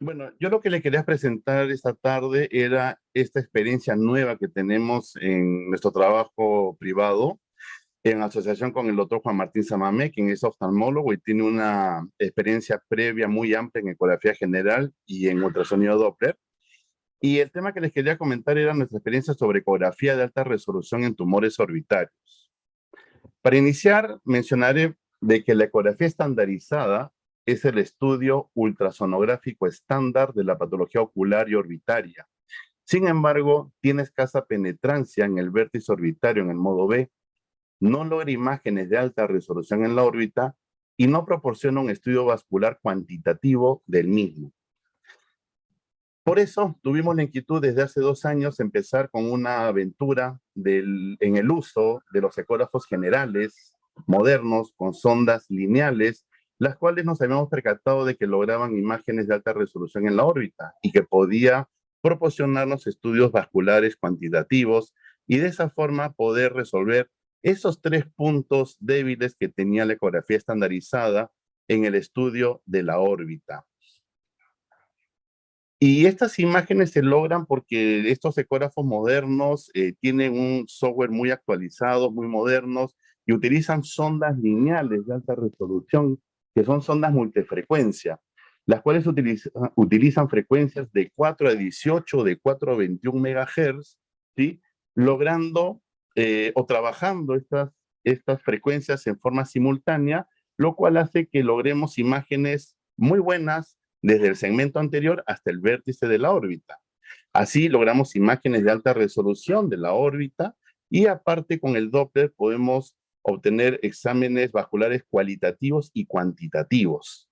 Bueno, yo lo que le quería presentar esta tarde era esta experiencia nueva que tenemos en nuestro trabajo privado, en asociación con el doctor Juan Martín Samamé, quien es oftalmólogo y tiene una experiencia previa muy amplia en ecografía general y en ultrasonido Doppler. Y el tema que les quería comentar era nuestra experiencia sobre ecografía de alta resolución en tumores orbitarios. Para iniciar, mencionaré de que la ecografía estandarizada es el estudio ultrasonográfico estándar de la patología ocular y orbitaria. Sin embargo, tiene escasa penetrancia en el vértice orbitario en el modo B, no logra imágenes de alta resolución en la órbita y no proporciona un estudio vascular cuantitativo del mismo. Por eso tuvimos la inquietud desde hace 2 años empezar con una aventura en el uso de los ecógrafos generales, modernos, con sondas lineales, las cuales nos habíamos percatado de que lograban imágenes de alta resolución en la órbita y que podía proporcionarnos estudios vasculares cuantitativos y de esa forma poder resolver esos 3 puntos débiles que tenía la ecografía estandarizada en el estudio de la órbita. Y estas imágenes se logran porque estos ecógrafos modernos tienen un software muy actualizado, muy modernos, y utilizan sondas lineales de alta resolución, que son sondas multifrecuencia, las cuales utilizan frecuencias de 4 a 18, de 4 a 21 megahertz, ¿sí? Logrando o trabajando estas frecuencias en forma simultánea, lo cual hace que logremos imágenes muy buenas desde el segmento anterior hasta el vértice de la órbita. Así logramos imágenes de alta resolución de la órbita y aparte con el Doppler podemos obtener exámenes vasculares cualitativos y cuantitativos,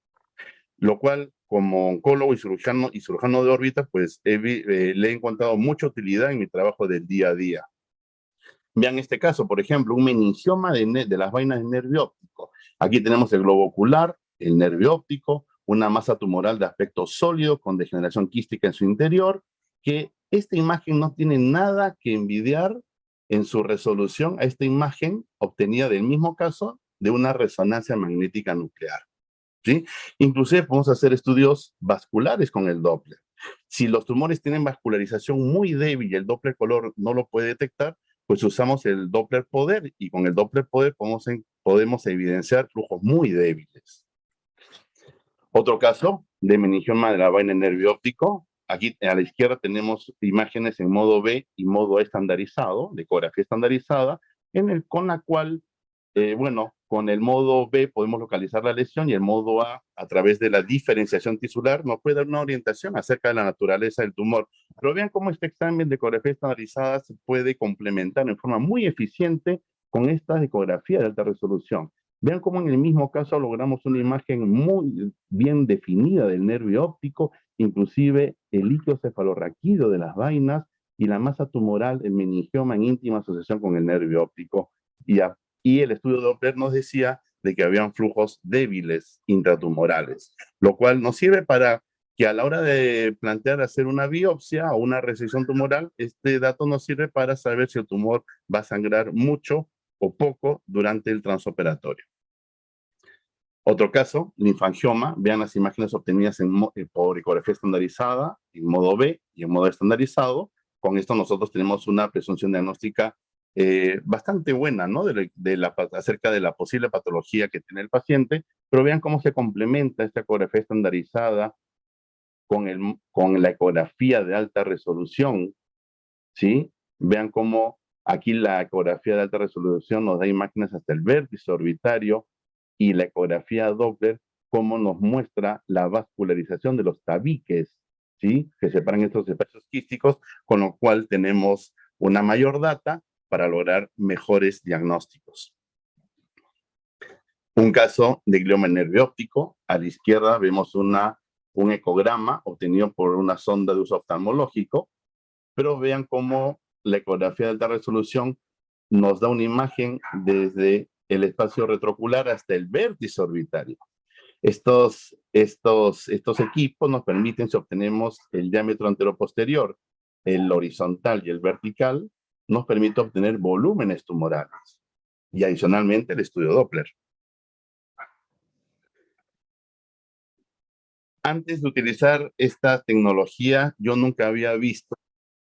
lo cual como oncólogo y cirujano de órbita, pues le he encontrado mucha utilidad en mi trabajo del día a día. Vean este caso, por ejemplo, un meningioma de las vainas del nervio óptico. Aquí tenemos el globo ocular, el nervio óptico, una masa tumoral de aspecto sólido con degeneración quística en su interior, que esta imagen no tiene nada que envidiar en su resolución a esta imagen obtenida del mismo caso de una resonancia magnética nuclear, ¿sí? Inclusive podemos hacer estudios vasculares con el Doppler. Si los tumores tienen vascularización muy débil y el Doppler color no lo puede detectar, pues usamos el Doppler poder y con el Doppler poder podemos evidenciar flujos muy débiles. Otro caso de meningioma de la vaina nervio óptico. Aquí a la izquierda tenemos imágenes en modo B y modo estandarizado, de ecografía estandarizada, con la cual, bueno, con el modo B podemos localizar la lesión y el modo A través de la diferenciación tisular, nos puede dar una orientación acerca de la naturaleza del tumor. Pero vean cómo este examen de ecografía estandarizada se puede complementar en forma muy eficiente con esta ecografía de alta resolución. Vean cómo en el mismo caso logramos una imagen muy bien definida del nervio óptico, inclusive el líquido cefalorraquídeo de las vainas y la masa tumoral, el meningioma en íntima asociación con el nervio óptico. Y el estudio Doppler nos decía de que habían flujos débiles intratumorales, lo cual nos sirve para que a la hora de plantear hacer una biopsia o una resección tumoral, este dato nos sirve para saber si el tumor va a sangrar mucho o poco durante el transoperatorio. Otro caso, linfangioma, vean las imágenes obtenidas por ecografía estandarizada en modo B y en modo estandarizado. Con esto nosotros tenemos una presunción diagnóstica bastante buena, ¿no? Acerca de la posible patología que tiene el paciente, pero vean cómo se complementa esta ecografía estandarizada con la ecografía de alta resolución, ¿sí? Vean cómo aquí la ecografía de alta resolución nos da imágenes hasta el vértice orbitario y la ecografía Doppler cómo nos muestra la vascularización de los tabiques, ¿sí? Que separan estos espacios quísticos, con lo cual tenemos una mayor data para lograr mejores diagnósticos. Un caso de glioma nervio óptico, a la izquierda vemos un ecograma obtenido por una sonda de uso oftalmológico, pero vean cómo la ecografía de alta resolución nos da una imagen desde el espacio retrocular hasta el vértice orbitario. Estos equipos nos permiten, si obtenemos el diámetro anteroposterior, el horizontal y el vertical, nos permite obtener volúmenes tumorales y adicionalmente el estudio Doppler. Antes de utilizar esta tecnología, yo nunca había visto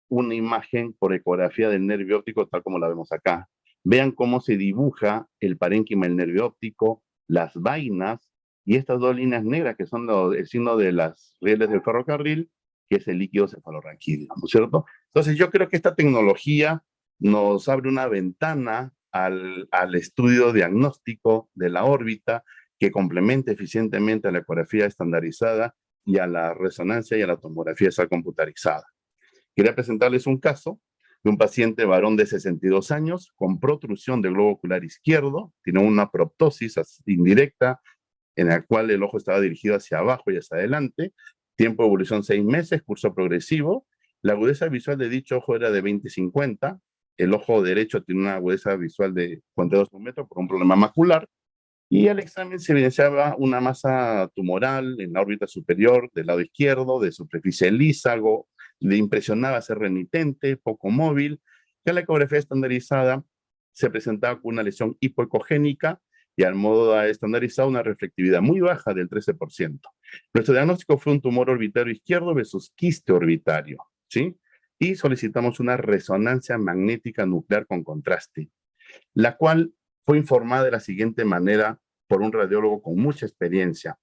una imagen por ecografía del nervio óptico tal como la vemos acá. Vean cómo se dibuja el parénquima del nervio óptico, las vainas y estas dos líneas negras que son el signo de las rieles del ferrocarril, que es el líquido cefalorraquídeo, ¿no es cierto? Entonces yo creo que esta tecnología nos abre una ventana al estudio diagnóstico de la órbita que complementa eficientemente a la ecografía estandarizada y a la resonancia y a la tomografía computarizada. Quería presentarles un caso de un paciente varón de 62 años con protrusión del globo ocular izquierdo, tiene una proptosis indirecta en la cual el ojo estaba dirigido hacia abajo y hacia adelante, tiempo de evolución 6 meses, curso progresivo, la agudeza visual de dicho ojo era de 20-50, el ojo derecho tiene una agudeza visual de 42 metros por un problema macular, y al examen se evidenciaba una masa tumoral en la órbita superior del lado izquierdo, de superficie lisa, algo le impresionaba ser remitente, poco móvil, que a la ecografía estandarizada se presentaba con una lesión hipoecogénica y al modo estandarizado una reflectividad muy baja del 13%. Nuestro diagnóstico fue un tumor orbitario izquierdo versus quiste orbitario, ¿sí? Y solicitamos una resonancia magnética nuclear con contraste, la cual fue informada de la siguiente manera por un radiólogo con mucha experiencia.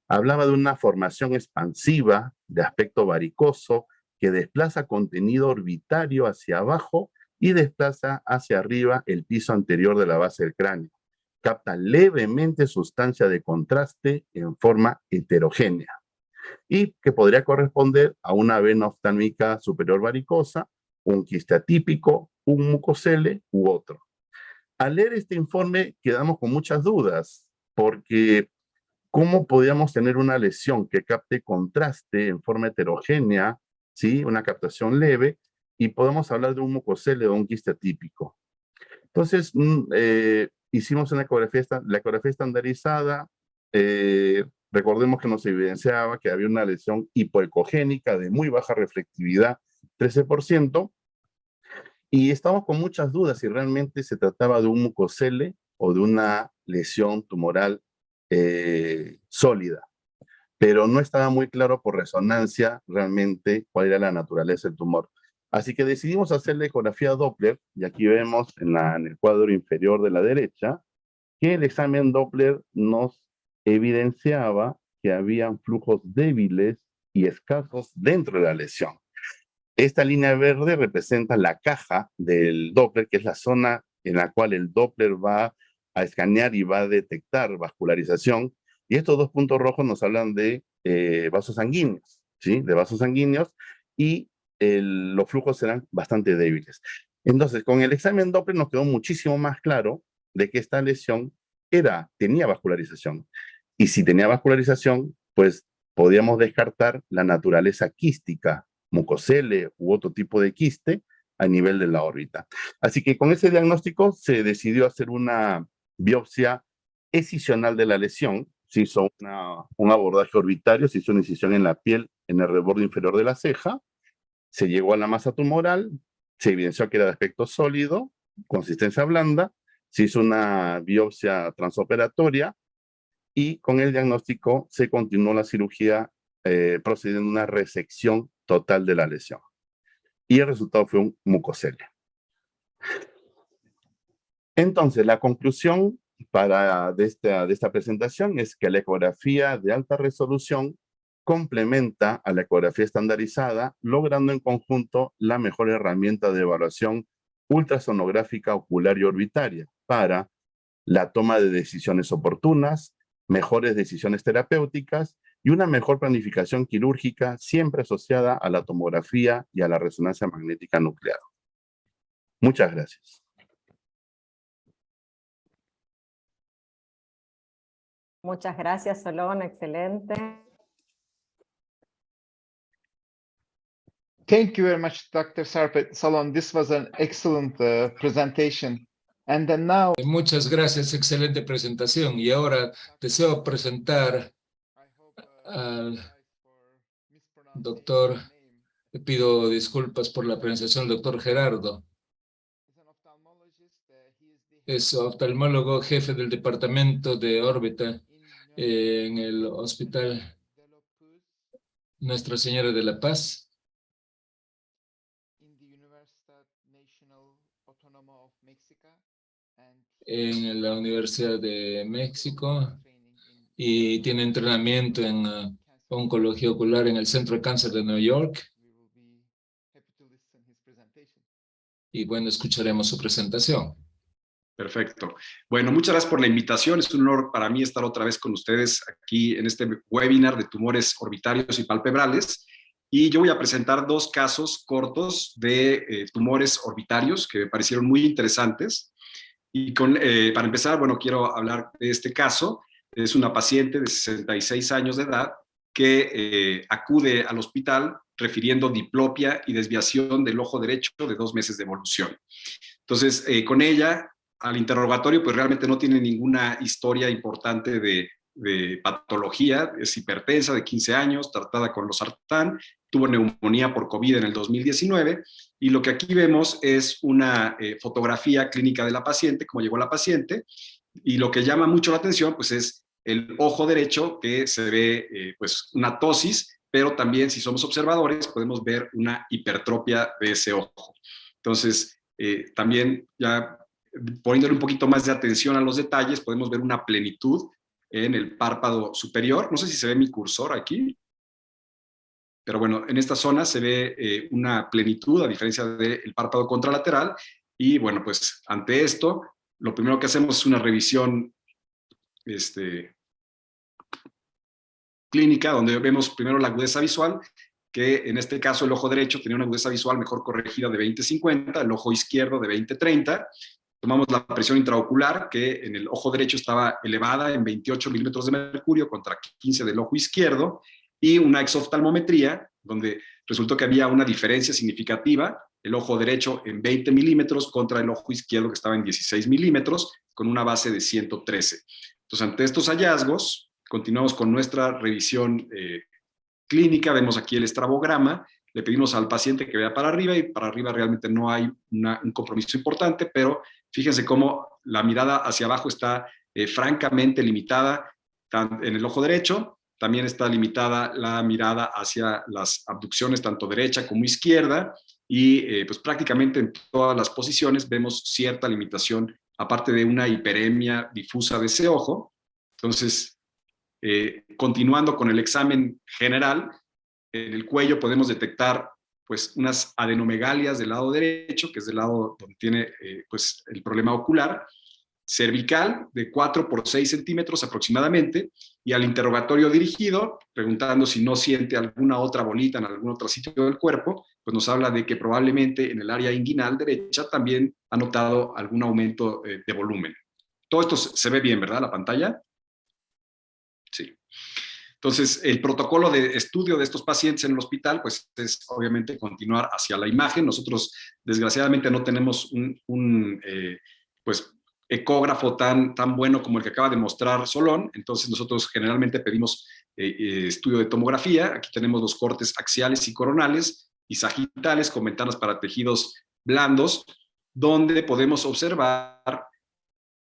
Hablaba de una formación expansiva de aspecto varicoso que desplaza contenido orbitario hacia abajo y desplaza hacia arriba el piso anterior de la base del cráneo. Capta levemente sustancia de contraste en forma heterogénea y que podría corresponder a una vena oftálmica superior varicosa, un quiste atípico, un mucosele u otro. Al leer este informe quedamos con muchas dudas, porque ¿cómo podíamos tener una lesión que capte contraste en forma heterogénea, ¿sí? Una captación leve, y podemos hablar de un mucosele o un quiste atípico? Entonces, hicimos una ecografía, la ecografía estandarizada, recordemos que nos evidenciaba que había una lesión hipoecogénica de muy baja reflectividad, 13%, y estamos con muchas dudas si realmente se trataba de un mucosele o de una lesión tumoral sólida, pero no estaba muy claro por resonancia realmente cuál era la naturaleza del tumor. Así que decidimos hacer la ecografía Doppler, y aquí vemos en el cuadro inferior de la derecha, que el examen Doppler nos evidenciaba que habían flujos débiles y escasos dentro de la lesión. Esta línea verde representa la caja del Doppler, que es la zona en la cual el Doppler va a escanear y va a detectar vascularización. Y estos dos puntos rojos nos hablan de vasos sanguíneos, ¿sí? De vasos sanguíneos, y los flujos serán bastante débiles. Entonces, con el examen Doppler nos quedó muchísimo más claro de que esta lesión tenía vascularización. Y si tenía vascularización, pues podíamos descartar la naturaleza quística, mucosele u otro tipo de quiste a nivel de la órbita. Así que con ese diagnóstico se decidió hacer una biopsia escisional de la lesión. Se hizo un abordaje orbitario, se hizo una incisión en la piel, en el reborde inferior de la ceja, se llegó a la masa tumoral, se evidenció que era de aspecto sólido, consistencia blanda, se hizo una biopsia transoperatoria y con el diagnóstico se continuó la cirugía procediendo a una resección total de la lesión. Y el resultado fue un mucosele. Entonces, la conclusión de esta presentación es que la ecografía de alta resolución complementa a la ecografía estandarizada, logrando en conjunto la mejor herramienta de evaluación ultrasonográfica ocular y orbitaria para la toma de decisiones oportunas, mejores decisiones terapéuticas y una mejor planificación quirúrgica siempre asociada a la tomografía y a la resonancia magnética nuclear. Muchas gracias. Muchas gracias, Solón, excelente. Thank you very much, Dr. Solon. This was an excellent presentation. And then now... Muchas gracias, excelente presentación. Y ahora deseo presentar al doctor, le pido disculpas por la pronunciación, doctor Gerardo. Es oftalmólogo, jefe del departamento de órbita en el hospital Nuestra Señora de la Paz, in the Universidad Nacional Autónoma of Mexico and en la Universidad de México, training in y tiene entrenamiento en oncología ocular en el Centro de Cáncer de Nueva York. we will be happy to listen his presentation. Y bueno, escucharemos su presentación. Perfecto. Bueno, muchas gracias por la invitación. Es un honor para mí estar otra vez con ustedes aquí en este webinar de tumores orbitarios y palpebrales. Y yo voy a presentar dos casos cortos de tumores orbitarios que me parecieron muy interesantes. Y para empezar, bueno, quiero hablar de este caso. Es una paciente de 66 años de edad que acude al hospital refiriendo diplopia y desviación del ojo derecho de 2 meses de evolución. Entonces, con ella, al interrogatorio, pues realmente no tiene ninguna historia importante de patología. Es hipertensa de 15 años, tratada con losartán, tuvo neumonía por COVID en el 2019, y lo que aquí vemos es una fotografía clínica de la paciente, cómo llegó la paciente, y lo que llama mucho la atención, pues es el ojo derecho, que se ve pues una ptosis, pero también, si somos observadores, podemos ver una hipertropia de ese ojo. Entonces, también ya poniéndole un poquito más de atención a los detalles, podemos ver una plenitud en el párpado superior. No sé si se ve mi cursor aquí, pero bueno, en esta zona se ve una plenitud a diferencia del párpado contralateral. Y bueno, pues ante esto, lo primero que hacemos es una revisión clínica, donde vemos primero la agudeza visual, que en este caso el ojo derecho tenía una agudeza visual mejor corregida de 20/50, el ojo izquierdo de 20/30. Tomamos la presión intraocular, que en el ojo derecho estaba elevada en 28 milímetros de mercurio contra 15 del ojo izquierdo, y una exoftalmometría, donde resultó que había una diferencia significativa, el ojo derecho en 20 milímetros contra el ojo izquierdo que estaba en 16 milímetros, con una base de 113. Entonces, ante estos hallazgos, continuamos con nuestra revisión clínica. Vemos aquí el estrabograma. Le pedimos al paciente que vea para arriba, y para arriba realmente no hay un compromiso importante, pero fíjense cómo la mirada hacia abajo está francamente limitada en el ojo derecho. También está limitada la mirada hacia las abducciones, tanto derecha como izquierda, y pues prácticamente en todas las posiciones vemos cierta limitación, aparte de una hiperemia difusa de ese ojo. Entonces, continuando con el examen general, en el cuello podemos detectar pues unas adenomegalias del lado derecho, que es del lado donde tiene pues el problema ocular, cervical de 4 por 6 centímetros aproximadamente, y al interrogatorio dirigido, preguntando si no siente alguna otra bolita en algún otro sitio del cuerpo, pues nos habla de que probablemente en el área inguinal derecha también ha notado algún aumento de volumen. Todo esto se ve bien, ¿verdad? La pantalla. Sí. Entonces, el protocolo de estudio de estos pacientes en el hospital, pues es obviamente continuar hacia la imagen. Nosotros, desgraciadamente, no tenemos un pues, ecógrafo tan bueno como el que acaba de mostrar Solón. Entonces, nosotros generalmente pedimos estudio de tomografía. Aquí tenemos los cortes axiales y coronales y sagitales con ventanas para tejidos blandos, donde podemos observar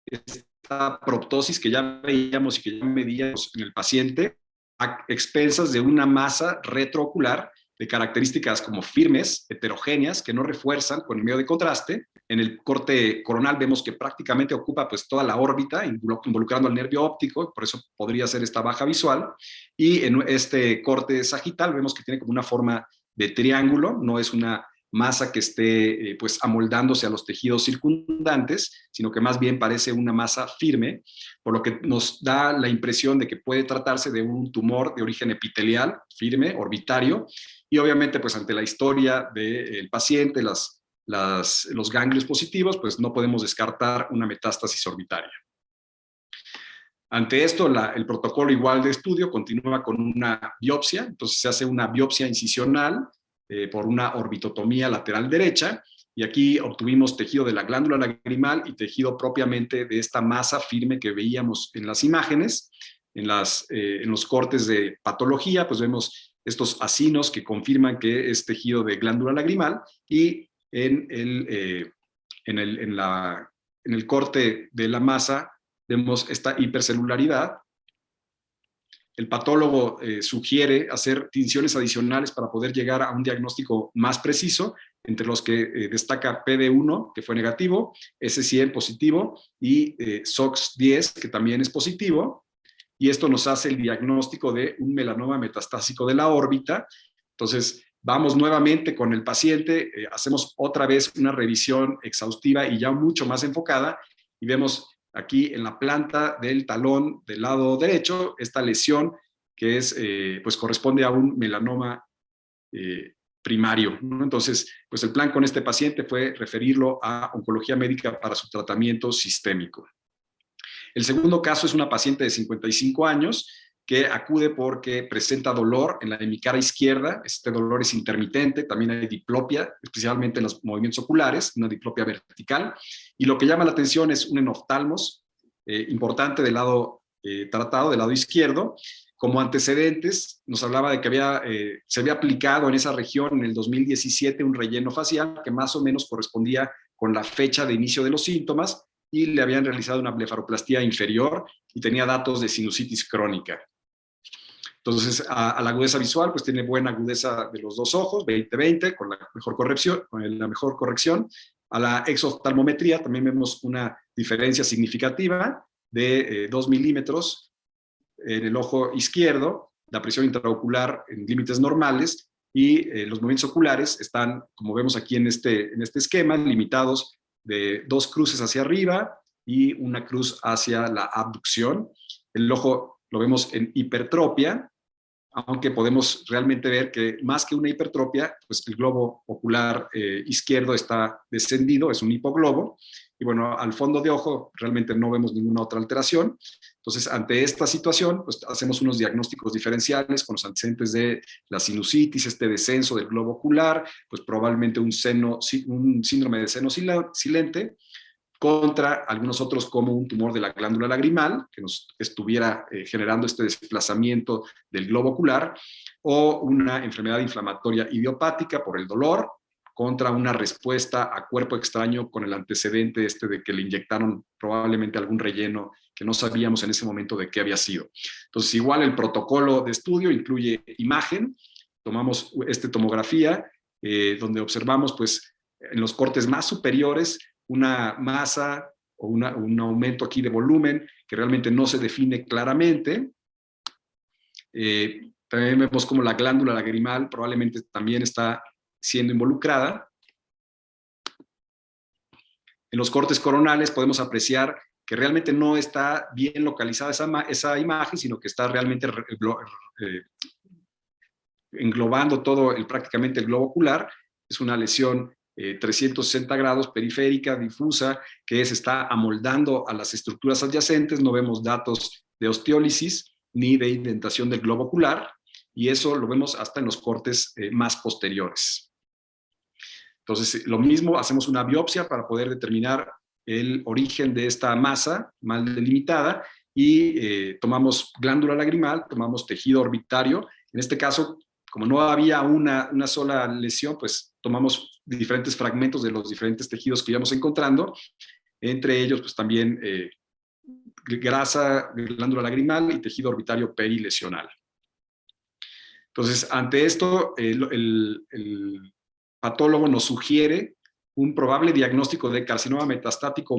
esta proptosis que ya veíamos y que ya medíamos en el paciente, a expensas de una masa retroocular de características como firmes, heterogéneas, que no refuerzan con el medio de contraste. En el corte coronal vemos que prácticamente ocupa pues toda la órbita, involucrando al nervio óptico, por eso podría ser esta baja visual. Y en este corte sagital vemos que tiene como una forma de triángulo, no es una masa que esté pues amoldándose a los tejidos circundantes, sino que más bien parece una masa firme, por lo que nos da la impresión de que puede tratarse de un tumor de origen epitelial, firme, orbitario, y obviamente pues ante la historia del paciente, los ganglios positivos, pues no podemos descartar una metástasis orbitaria. Ante esto, el protocolo igual de estudio continúa con una biopsia. Entonces se hace una biopsia incisional por una orbitotomía lateral derecha, y aquí obtuvimos tejido de la glándula lagrimal y tejido propiamente de esta masa firme que veíamos en las imágenes. En los cortes de patología, pues vemos estos acinos que confirman que es tejido de glándula lagrimal, y en el corte de la masa vemos esta hipercelularidad. el patólogo sugiere hacer tinciones adicionales para poder llegar a un diagnóstico más preciso, entre los que destaca PD1, que fue negativo, S100 positivo y SOX10, que también es positivo. Y esto nos hace el diagnóstico de un melanoma metastásico de la órbita. Entonces, vamos nuevamente con el paciente, hacemos otra vez una revisión exhaustiva y ya mucho más enfocada, y vemos aquí en la planta del talón del lado derecho esta lesión que es, pues corresponde a un melanoma primario, ¿no? Entonces, pues el plan con este paciente fue referirlo a oncología médica para su tratamiento sistémico. El segundo caso es una paciente de 55 años que acude porque presenta dolor en la hemicara izquierda. Este dolor es intermitente, también hay diplopia, especialmente en los movimientos oculares, una diplopia vertical. Y lo que llama la atención es un enoftalmos importante del lado tratado, del lado izquierdo. Como antecedentes, nos hablaba de que se había aplicado en esa región en el 2017 un relleno facial que más o menos correspondía con la fecha de inicio de los síntomas, y le habían realizado una blefaroplastia inferior y tenía datos de sinusitis crónica. Entonces, a la agudeza visual, pues tiene buena agudeza de los dos ojos, 20/20, con la mejor corrección. A la exoftalmometría también vemos una diferencia significativa de 2 milímetros en el ojo izquierdo, la presión intraocular en límites normales, y los movimientos oculares están, como vemos aquí en este esquema, limitados de 2 cruces hacia arriba y una cruz hacia la abducción. El ojo lo vemos en hipertropia, aunque podemos realmente ver que más que una hipertropia, pues el globo ocular izquierdo está descendido, es un hipoglobo, y bueno, al fondo de ojo realmente no vemos ninguna otra alteración. Entonces, ante esta situación, pues hacemos unos diagnósticos diferenciales con los antecedentes de la sinusitis, este descenso del globo ocular, pues probablemente un síndrome de seno silente, contra algunos otros como un tumor de la glándula lagrimal, que nos estuviera generando este desplazamiento del globo ocular, o una enfermedad inflamatoria idiopática por el dolor, contra una respuesta a cuerpo extraño con el antecedente de que le inyectaron probablemente algún relleno que no sabíamos en ese momento de qué había sido. Entonces, igual el protocolo de estudio incluye imagen, tomamos tomografía, donde observamos pues en los cortes más superiores una masa o un aumento aquí de volumen que realmente no se define claramente. También vemos como la glándula lagrimal probablemente también está siendo involucrada. En los cortes coronales podemos apreciar que realmente no está bien localizada esa imagen, sino que está realmente englobando prácticamente el globo ocular. Es una lesión 360 grados periférica, difusa, que se está amoldando a las estructuras adyacentes. No vemos datos de osteólisis ni de indentación del globo ocular, y eso lo vemos hasta en los cortes más posteriores. Entonces, lo mismo, hacemos una biopsia para poder determinar el origen de esta masa mal delimitada, y tomamos glándula lagrimal, tomamos tejido orbitario. En este caso, como no había una sola lesión, pues tomamos diferentes fragmentos de los diferentes tejidos que íbamos encontrando, entre ellos pues también grasa, glándula lagrimal y tejido orbitario perilesional. Entonces, ante esto, el patólogo nos sugiere un probable diagnóstico de carcinoma metastático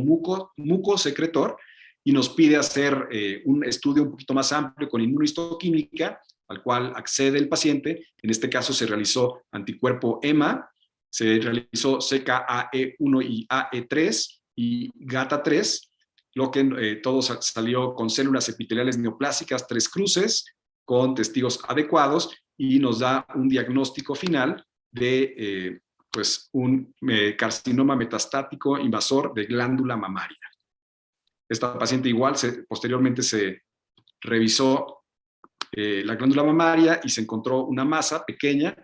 mucosecretor, y nos pide hacer un estudio un poquito más amplio con inmunohistoquímica, al cual accede el paciente. En este caso se realizó anticuerpo EMA, se realizó CKAE1 y AE3 y GATA3, lo que todo salió con células epiteliales neoplásicas 3 cruces, con testigos adecuados, y nos da un diagnóstico final de pues un carcinoma metastático invasor de glándula mamaria. Esta paciente igual posteriormente se revisó la glándula mamaria y se encontró una masa pequeña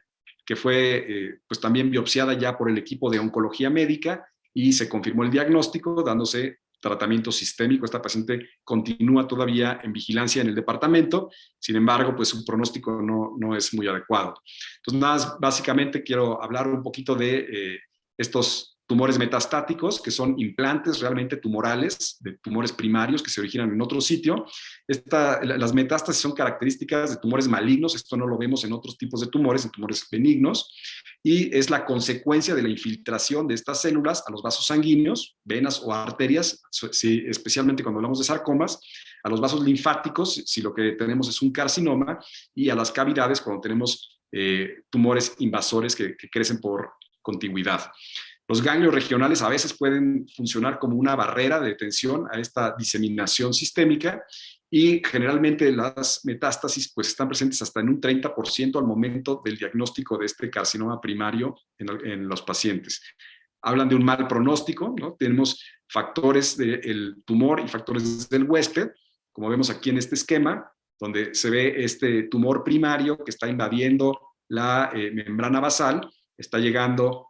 que fue pues también biopsiada ya por el equipo de oncología médica, y se confirmó el diagnóstico dándose tratamiento sistémico. Esta paciente continúa todavía en vigilancia en el departamento, sin embargo, pues su pronóstico no es muy adecuado. Entonces, nada, básicamente quiero hablar un poquito de estos tumores metastáticos, que son implantes realmente tumorales, de tumores primarios que se originan en otro sitio. Las metástasis son características de tumores malignos, esto no lo vemos en otros tipos de tumores, en tumores benignos, y es la consecuencia de la infiltración de estas células a los vasos sanguíneos, venas o arterias, especialmente cuando hablamos de sarcomas, a los vasos linfáticos, si lo que tenemos es un carcinoma, y a las cavidades cuando tenemos tumores invasores que crecen por contigüidad. Los ganglios regionales a veces pueden funcionar como una barrera de detención a esta diseminación sistémica, y generalmente las metástasis pues están presentes hasta en un 30% al momento del diagnóstico de este carcinoma primario en los pacientes. Hablan de un mal pronóstico, ¿no? Tenemos factores del tumor y factores del huésped, como vemos aquí en este esquema, donde se ve este tumor primario que está invadiendo la membrana basal, está llegando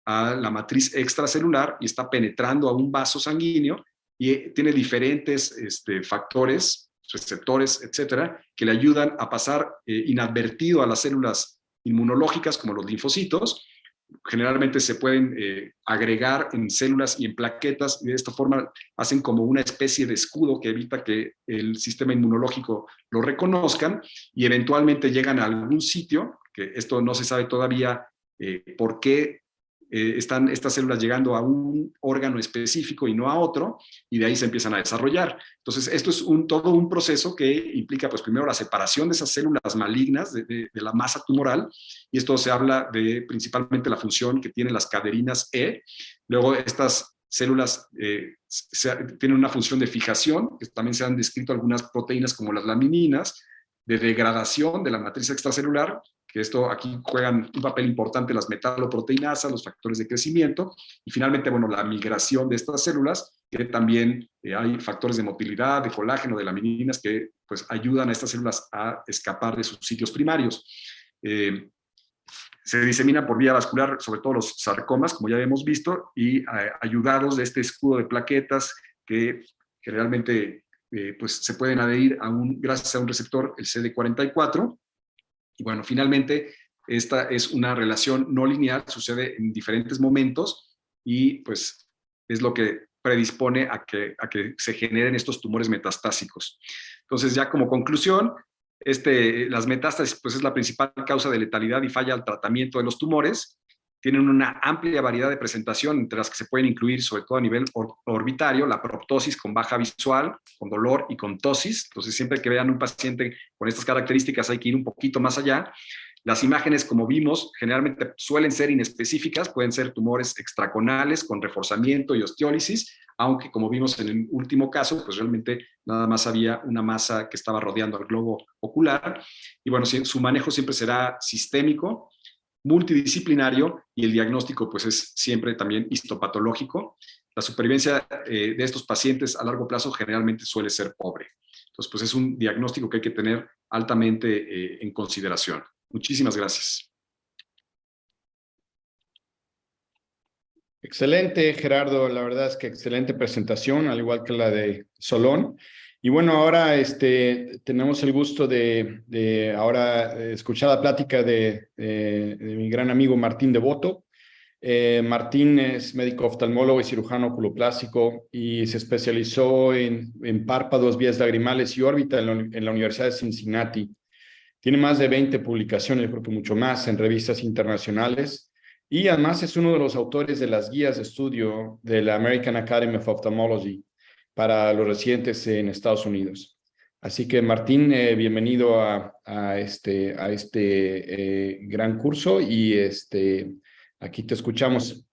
a la matriz extracelular y está penetrando a un vaso sanguíneo, y tiene diferentes factores, receptores, etcétera, que le ayudan a pasar inadvertido a las células inmunológicas como los linfocitos. Generalmente se pueden agregar en células y en plaquetas, y de esta forma hacen como una especie de escudo que evita que el sistema inmunológico lo reconozcan, y eventualmente llegan a algún sitio, que esto no se sabe todavía por qué están estas células llegando a un órgano específico y no a otro, y de ahí se empiezan a desarrollar. Entonces, esto es todo un proceso que implica, pues, primero la separación de esas células malignas de la masa tumoral, y esto se habla de principalmente la función que tienen las caderinas E. Luego, estas células tienen una función de fijación, que también se han descrito algunas proteínas como las lamininas, de degradación de la matriz extracelular, que esto aquí juegan un papel importante las metaloproteinasas, los factores de crecimiento, y finalmente, bueno, la migración de estas células, que también hay factores de motilidad, de colágeno, de lamininas, que pues ayudan a estas células a escapar de sus sitios primarios. Se diseminan por vía vascular, sobre todo los sarcomas, como ya hemos visto, y ayudados de este escudo de plaquetas que generalmente pues se pueden adherir gracias a un receptor, el CD44. Y bueno, finalmente, esta es una relación no lineal, sucede en diferentes momentos, y pues es lo que predispone a que se generen estos tumores metastásicos. Entonces, ya como conclusión, las metástasis pues es la principal causa de letalidad y falla al tratamiento de los tumores. Tienen una amplia variedad de presentación, entre las que se pueden incluir, sobre todo a nivel orbitario, la proptosis con baja visual, con dolor y con tosis. Entonces, siempre que vean un paciente con estas características hay que ir un poquito más allá. Las imágenes, como vimos, generalmente suelen ser inespecíficas, pueden ser tumores extraconales con reforzamiento y osteólisis, aunque, como vimos en el último caso, pues realmente nada más había una masa que estaba rodeando al globo ocular. Y bueno, su manejo siempre será sistémico, multidisciplinario, y el diagnóstico pues es siempre también histopatológico. La supervivencia de estos pacientes a largo plazo generalmente suele ser pobre. Entonces, pues es un diagnóstico que hay que tener altamente en consideración. Muchísimas gracias. Excelente, Gerardo. La verdad es que excelente presentación, al igual que la de Solón. Y bueno, ahora tenemos el gusto de ahora escuchar la plática de mi gran amigo Martín Devoto. Martín es médico oftalmólogo y cirujano oculoplástico, y se especializó en párpados, vías lagrimales y órbita en la Universidad de Cincinnati. Tiene más de 20 publicaciones, creo que mucho más, en revistas internacionales, y además es uno de los autores de las guías de estudio de la American Academy of Ophthalmology para los residentes en Estados Unidos. Así que, Martín, bienvenido a este gran curso, y aquí te escuchamos.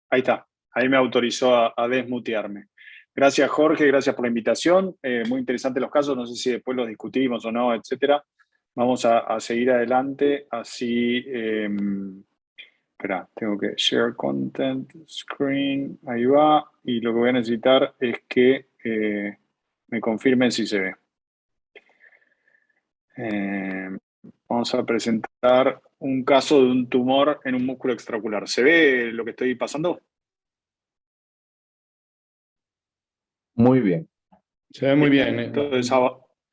Ahí está, ahí me autorizó a desmutearme. Gracias, Jorge, gracias por la invitación. Muy interesantes los casos, no sé si después los discutimos o no, etcétera. Vamos a seguir adelante, así... espera, tengo que share content, screen, ahí va. Y lo que voy a necesitar es que me confirmen si se ve. Vamos a presentar un caso de un tumor en un músculo extraocular. ¿Se ve lo que estoy pasando? Muy bien. Se ve muy bien. Entonces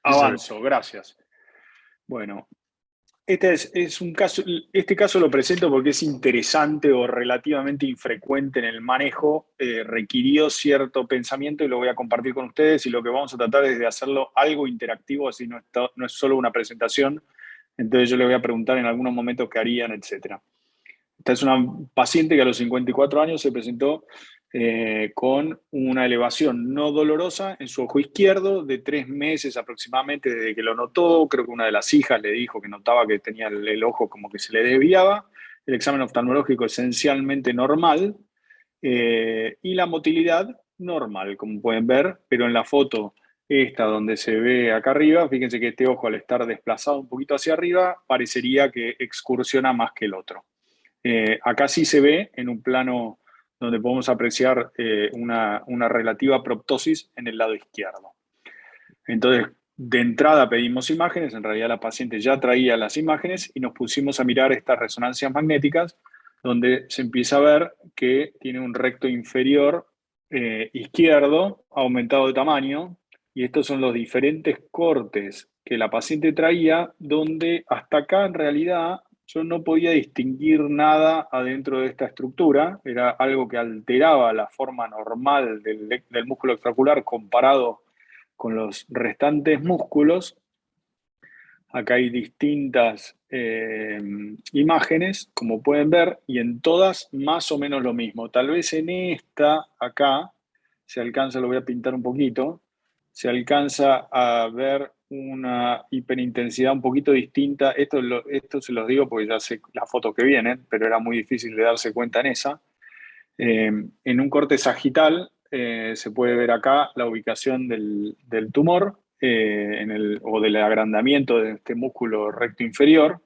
avanzo, gracias. Bueno, Este caso lo presento porque es interesante o relativamente infrecuente en el manejo, requirió cierto pensamiento y lo voy a compartir con ustedes, y lo que vamos a tratar es de hacerlo algo interactivo, así no es solo una presentación. Entonces yo le voy a preguntar en algunos momentos qué harían, etc. Esta es una paciente que a los 54 años se presentó con una elevación no dolorosa en su ojo izquierdo de 3 meses aproximadamente desde que lo notó. Creo que una de las hijas le dijo que notaba que tenía el ojo como que se le desviaba. El examen oftalmológico esencialmente normal y la motilidad normal, como pueden ver, pero en la foto esta donde se ve acá arriba, fíjense que este ojo, al estar desplazado un poquito hacia arriba, parecería que excursiona más que el otro. Acá sí se ve en un plano donde podemos apreciar una relativa proptosis en el lado izquierdo. Entonces, de entrada pedimos imágenes, en realidad la paciente ya traía las imágenes y nos pusimos a mirar estas resonancias magnéticas, donde se empieza a ver que tiene un recto inferior izquierdo aumentado de tamaño, y estos son los diferentes cortes que la paciente traía, donde hasta acá en realidad yo no podía distinguir nada adentro de esta estructura. Era algo que alteraba la forma normal del músculo extraocular comparado con los restantes músculos. Acá hay distintas imágenes, como pueden ver, y en todas más o menos lo mismo. Tal vez en esta, acá, se alcanza, lo voy a pintar un poquito, se alcanza a ver una hiperintensidad un poquito distinta. Esto se los digo porque ya sé las fotos que vienen, pero era muy difícil de darse cuenta en esa. En un corte sagital se puede ver acá la ubicación del tumor o del agrandamiento de este músculo recto inferior.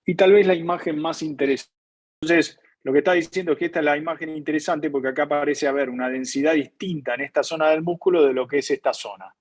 Y tal vez la imagen más interesante. Entonces, lo que está diciendo es que esta es la imagen interesante porque acá parece haber una densidad distinta en esta zona del músculo de lo que es esta zona.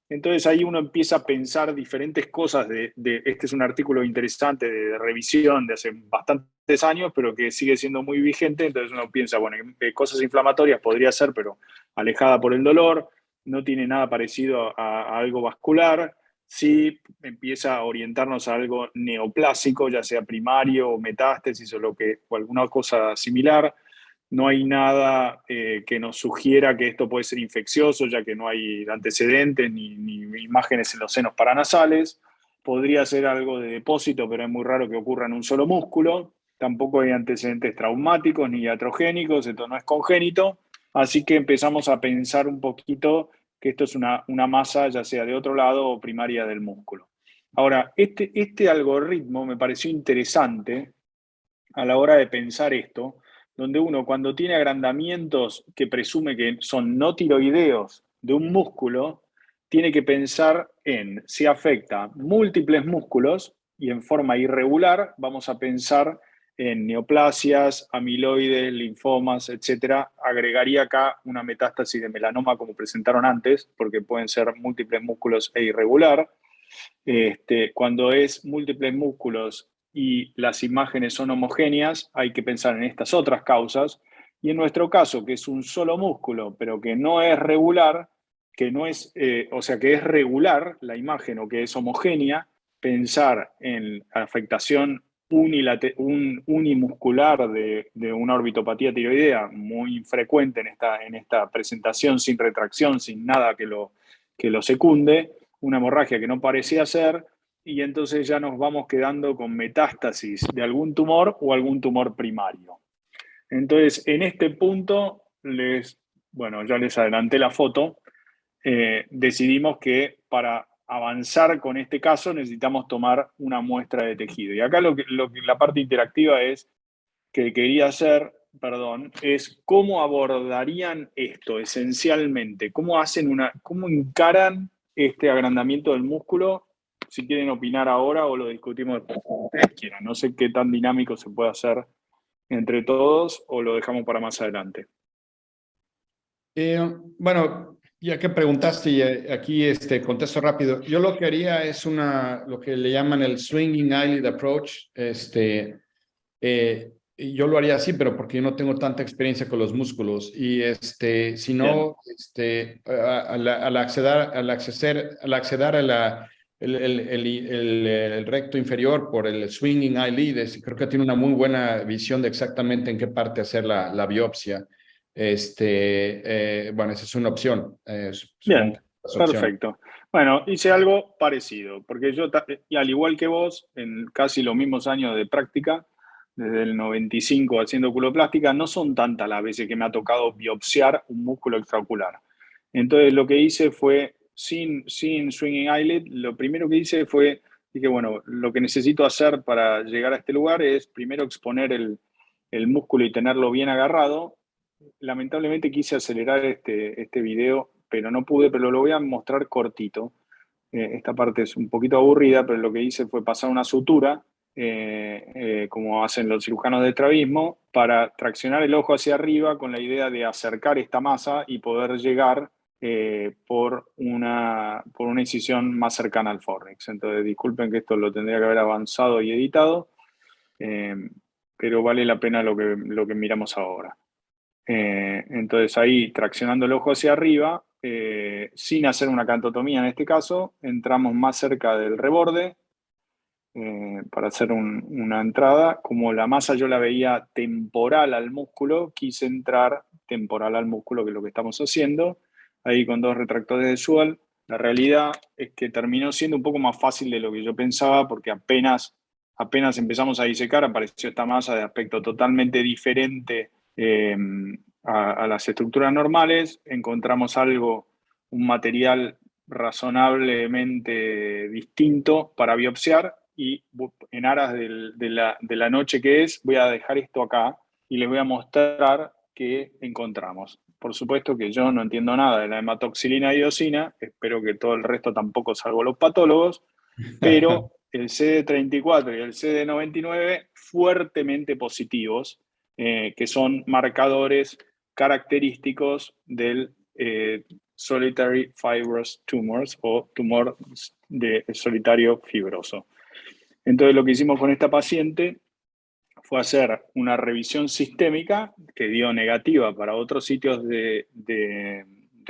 Entonces ahí uno empieza a pensar diferentes cosas. Este es un artículo interesante de revisión de hace bastantes años, pero que sigue siendo muy vigente. Entonces uno piensa, bueno, cosas inflamatorias podría ser, pero alejada por el dolor, no tiene nada parecido a algo vascular. Sí empieza a orientarnos a algo neoplásico, ya sea primario o metástasis o alguna cosa similar. No hay nada que nos sugiera que esto puede ser infeccioso, ya que no hay antecedentes ni imágenes en los senos paranasales. Podría ser algo de depósito, pero es muy raro que ocurra en un solo músculo. Tampoco hay antecedentes traumáticos ni iatrogénicos, esto no es congénito. Así que empezamos a pensar un poquito que esto es una masa, ya sea de otro lado o primaria del músculo. Ahora, este algoritmo me pareció interesante a la hora de pensar esto, donde uno, cuando tiene agrandamientos que presume que son no tiroideos de un músculo, tiene que pensar en si afecta múltiples músculos, y en forma irregular vamos a pensar en neoplasias, amiloides, linfomas, etc. Agregaría acá una metástasis de melanoma como presentaron antes, porque pueden ser múltiples músculos e irregular. Cuando es múltiples músculos y las imágenes son homogéneas, hay que pensar en estas otras causas. Y en nuestro caso, que es un solo músculo, pero que no es regular, que es regular la imagen o que es homogénea, pensar en afectación unimuscular de una orbitopatía tiroidea muy frecuente en esta presentación, sin retracción, sin nada que lo secunde, una hemorragia que no parecía ser, y entonces ya nos vamos quedando con metástasis de algún tumor o algún tumor primario. Entonces, en este punto, ya les adelanté la foto, decidimos que para avanzar con este caso necesitamos tomar una muestra de tejido. Y acá la parte interactiva que quería hacer, es cómo abordarían esto esencialmente, cómo encaran este agrandamiento del músculo. Si quieren opinar ahora o lo discutimos después, como ustedes quieran. No sé qué tan dinámico se puede hacer entre todos o lo dejamos para más adelante. Bueno, ya que preguntaste, y aquí contesto rápido. Yo lo que haría es lo que le llaman el swinging eyelid approach. Yo lo haría así, pero porque yo no tengo tanta experiencia con los músculos. Y si no, al acceder a el recto inferior por el swinging eyelid. Creo que tiene una muy buena visión de exactamente en qué parte hacer la biopsia. Bueno, esa es una opción. Bien, es opción. perfecto. Bueno, hice algo parecido, porque yo, y al igual que vos, en casi los mismos años de práctica, desde el 95 haciendo oculoplástica, no son tantas las veces que me ha tocado biopsiar un músculo extraocular. Entonces, lo que hice fue, sin swinging eyelid, lo primero que hice fue, dije, bueno, lo que necesito hacer para llegar a este lugar es primero exponer el músculo y tenerlo bien agarrado. Lamentablemente quise acelerar este video, pero no pude, pero lo voy a mostrar cortito. Esta parte es un poquito aburrida, pero lo que hice fue pasar una sutura, como hacen los cirujanos de estrabismo, para traccionar el ojo hacia arriba con la idea de acercar esta masa y poder llegar por una incisión más cercana al fornix. Entonces, disculpen que esto lo tendría que haber avanzado y editado, pero vale la pena lo que miramos ahora. Entonces ahí, traccionando el ojo hacia arriba, sin hacer una cantotomía en este caso, entramos más cerca del reborde para hacer una entrada. Como la masa yo la veía temporal al músculo, quise entrar temporal al músculo, que es lo que estamos haciendo, ahí con 2 retractores de Zual. La realidad es que terminó siendo un poco más fácil de lo que yo pensaba, porque apenas empezamos a disecar, apareció esta masa de aspecto totalmente diferente a las estructuras normales. Encontramos un material razonablemente distinto para biopsiar, y en aras de la noche que es, voy a dejar esto acá y les voy a mostrar qué encontramos. Por supuesto que yo no entiendo nada de la hematoxilina y iosina, espero que todo el resto tampoco, salvo los patólogos, pero el CD34 y el CD99 fuertemente positivos, que son marcadores característicos del solitary fibrous tumors, o tumor de solitario fibroso. Entonces, lo que hicimos con esta paciente fue hacer una revisión sistémica que dio negativa para otros sitios de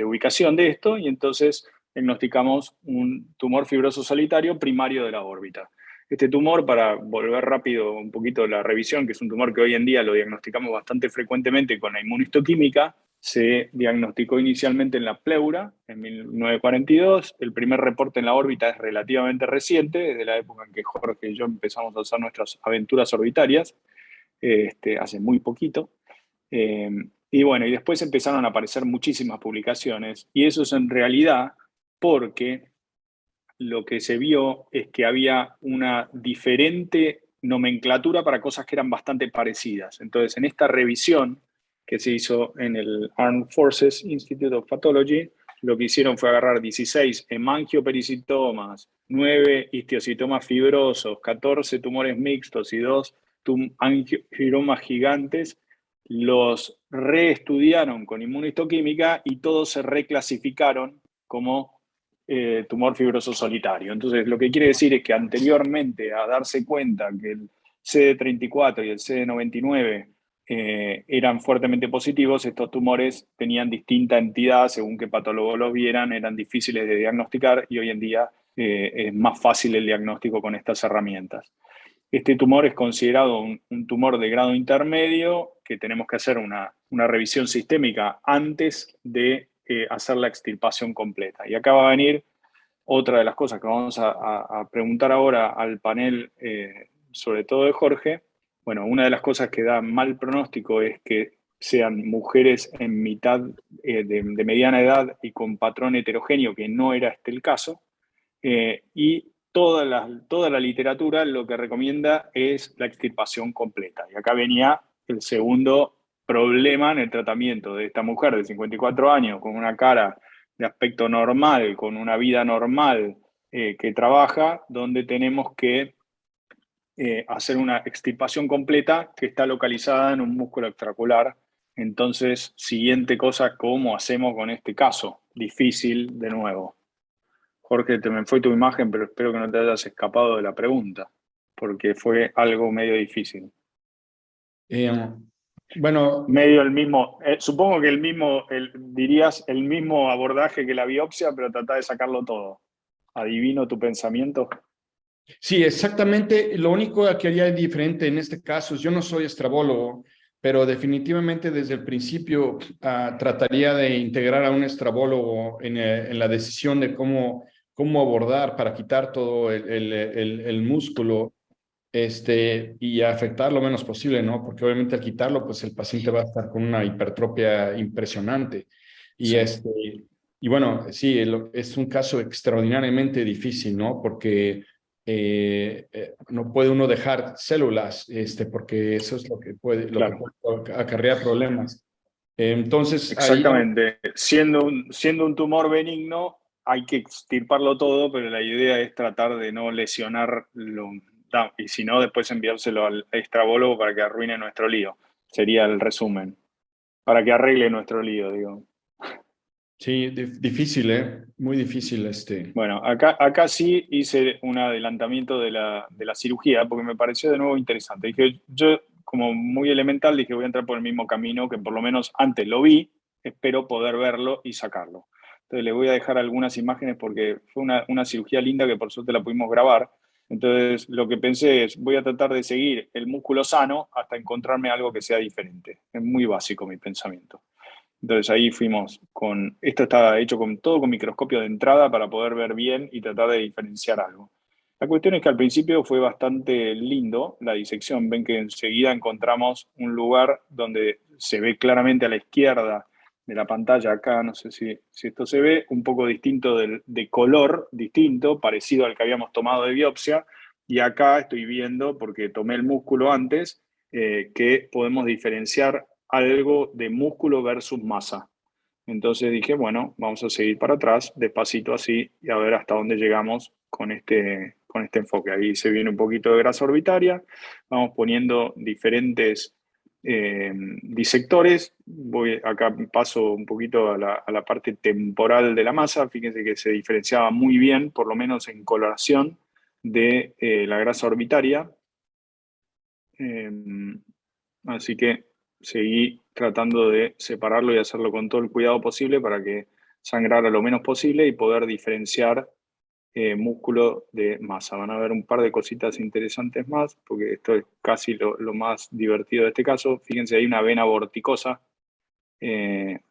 ubicación de esto, y entonces diagnosticamos un tumor fibroso solitario primario de la órbita. Este tumor, para volver rápido un poquito la revisión, que es un tumor que hoy en día lo diagnosticamos bastante frecuentemente con la inmunistoquímica, se diagnosticó inicialmente en la pleura en 1942. El primer reporte en la órbita es relativamente reciente, desde la época en que Jorge y yo empezamos a hacer nuestras aventuras orbitarias, hace muy poquito. Y bueno, y después empezaron a aparecer muchísimas publicaciones, y eso es en realidad porque lo que se vio es que había una diferente nomenclatura para cosas que eran bastante parecidas. Entonces, en esta revisión que se hizo en el Armed Forces Institute of Pathology, lo que hicieron fue agarrar 16 hemangiopericitomas, 9 histiocitomas fibrosos, 14 tumores mixtos y 2 angiomas gigantes, los reestudiaron con inmunistoquímica y todos se reclasificaron como tumor fibroso solitario. Entonces, lo que quiere decir es que anteriormente a darse cuenta que el CD34 y el CD99 eran fuertemente positivos, estos tumores tenían distinta entidad según qué patólogo los vieran, eran difíciles de diagnosticar, y hoy en día es más fácil el diagnóstico con estas herramientas. Este tumor es considerado un tumor de grado intermedio, que tenemos que hacer una revisión sistémica antes de hacer la extirpación completa. Y acá va a venir otra de las cosas que vamos a preguntar ahora al panel, sobre todo de Jorge. Bueno, una de las cosas que da mal pronóstico es que sean mujeres en mitad de mediana edad y con patrón heterogéneo, que no era este el caso. Y toda la literatura lo que recomienda es la extirpación completa. Y acá venía el segundo problema en el tratamiento de esta mujer de 54 años, con una cara de aspecto normal, con una vida normal, que trabaja, donde tenemos que hacer una extirpación completa que está localizada en un músculo extraocular. Entonces, siguiente cosa, ¿cómo hacemos con este caso? Difícil de nuevo. Jorge, te me fue tu imagen, pero espero que no te hayas escapado de la pregunta, porque fue algo medio difícil. Bueno, Medio el mismo, supongo que dirías el mismo abordaje que la biopsia, pero tratá de sacarlo todo. ¿Adivino tu pensamiento? Sí, exactamente. Lo único que haría diferente en este caso es, yo no soy estrabólogo, pero definitivamente desde el principio trataría de integrar a un estrabólogo en la decisión de cómo abordar para quitar todo el músculo y afectar lo menos posible, ¿no? Porque obviamente al quitarlo, pues el paciente va a estar con una hipertrofia impresionante. Y, Sí. y bueno, sí, es un caso extraordinariamente difícil, ¿no? Porque no puede uno dejar células, porque eso es lo que puede Claro. acarrear problemas. Entonces, ahí... Exactamente. Siendo un tumor benigno, hay que extirparlo todo, pero la idea es tratar de no lesionarlo. Y si no, después enviárselo al estrabólogo para que arruine nuestro lío. Sería el resumen. Para que arregle nuestro lío, digo. Sí, difícil, ¿eh? Muy difícil Bueno, acá sí hice un adelantamiento de la cirugía porque me pareció de nuevo interesante. Dije, yo como muy elemental dije voy a entrar por el mismo camino que por lo menos antes lo vi, espero poder verlo y sacarlo. Entonces le voy a dejar algunas imágenes porque fue una cirugía linda que por suerte la pudimos grabar. Entonces lo que pensé es voy a tratar de seguir el músculo sano hasta encontrarme algo que sea diferente. Es muy básico mi pensamiento. Entonces ahí fuimos esto está hecho todo con microscopio de entrada para poder ver bien y tratar de diferenciar algo. La cuestión es que al principio fue bastante lindo la disección. Ven que enseguida encontramos un lugar donde se ve claramente a la izquierda de la pantalla acá, no sé si esto se ve, un poco distinto de color, distinto, parecido al que habíamos tomado de biopsia. Y acá estoy viendo, porque tomé el músculo antes, que podemos diferenciar algo de músculo versus masa. Entonces dije, bueno, vamos a seguir para atrás, despacito así, y a ver hasta dónde llegamos con este enfoque. Ahí se viene un poquito de grasa orbitaria, vamos poniendo diferentes disectores. Acá paso un poquito a la parte temporal de la masa. Fíjense que se diferenciaba muy bien, por lo menos en coloración, de la grasa orbitaria. Así que seguí tratando de separarlo y hacerlo con todo el cuidado posible para que sangrara lo menos posible y poder diferenciar músculo de masa. Van a ver un par de cositas interesantes más, porque esto es casi lo más divertido de este caso. Fíjense, hay una vena vorticosa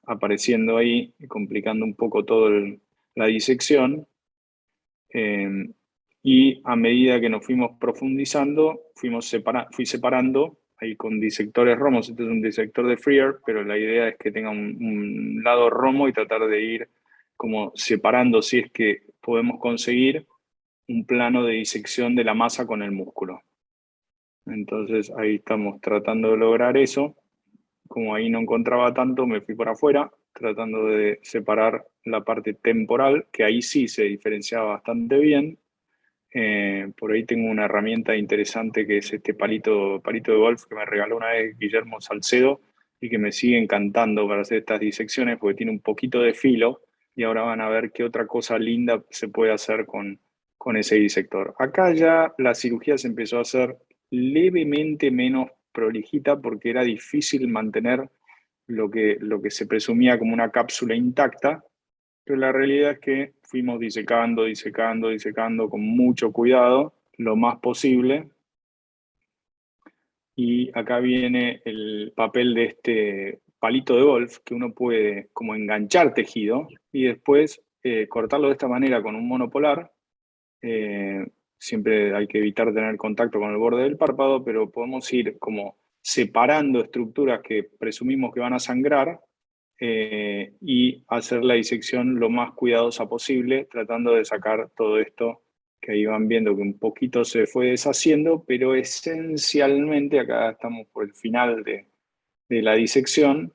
apareciendo ahí, complicando un poco toda la disección. Y a medida que nos fuimos profundizando, fui separando ahí con disectores romos. Este es un disector de Freer, pero la idea es que tenga un lado romo y tratar de ir como separando, si es que podemos conseguir un plano de disección de la masa con el músculo. Entonces ahí estamos tratando de lograr eso. Como ahí no encontraba tanto, me fui por afuera, tratando de separar la parte temporal, que ahí sí se diferenciaba bastante bien. Por ahí tengo una herramienta interesante que es este palito de golf que me regaló una vez Guillermo Salcedo y que me sigue encantando para hacer estas disecciones porque tiene un poquito de filo y ahora van a ver qué otra cosa linda se puede hacer con ese disector. Acá ya la cirugía se empezó a hacer levemente menos prolijita porque era difícil mantener lo que se presumía como una cápsula intacta. Pero la realidad es que fuimos disecando con mucho cuidado, lo más posible. Y acá viene el papel de este palito de golf, que uno puede como enganchar tejido y después cortarlo de esta manera con un monopolar. Siempre hay que evitar tener contacto con el borde del párpado, pero podemos ir como separando estructuras que presumimos que van a sangrar y hacer la disección lo más cuidadosa posible, tratando de sacar todo esto que ahí van viendo que un poquito se fue deshaciendo, pero esencialmente acá estamos por el final de la disección.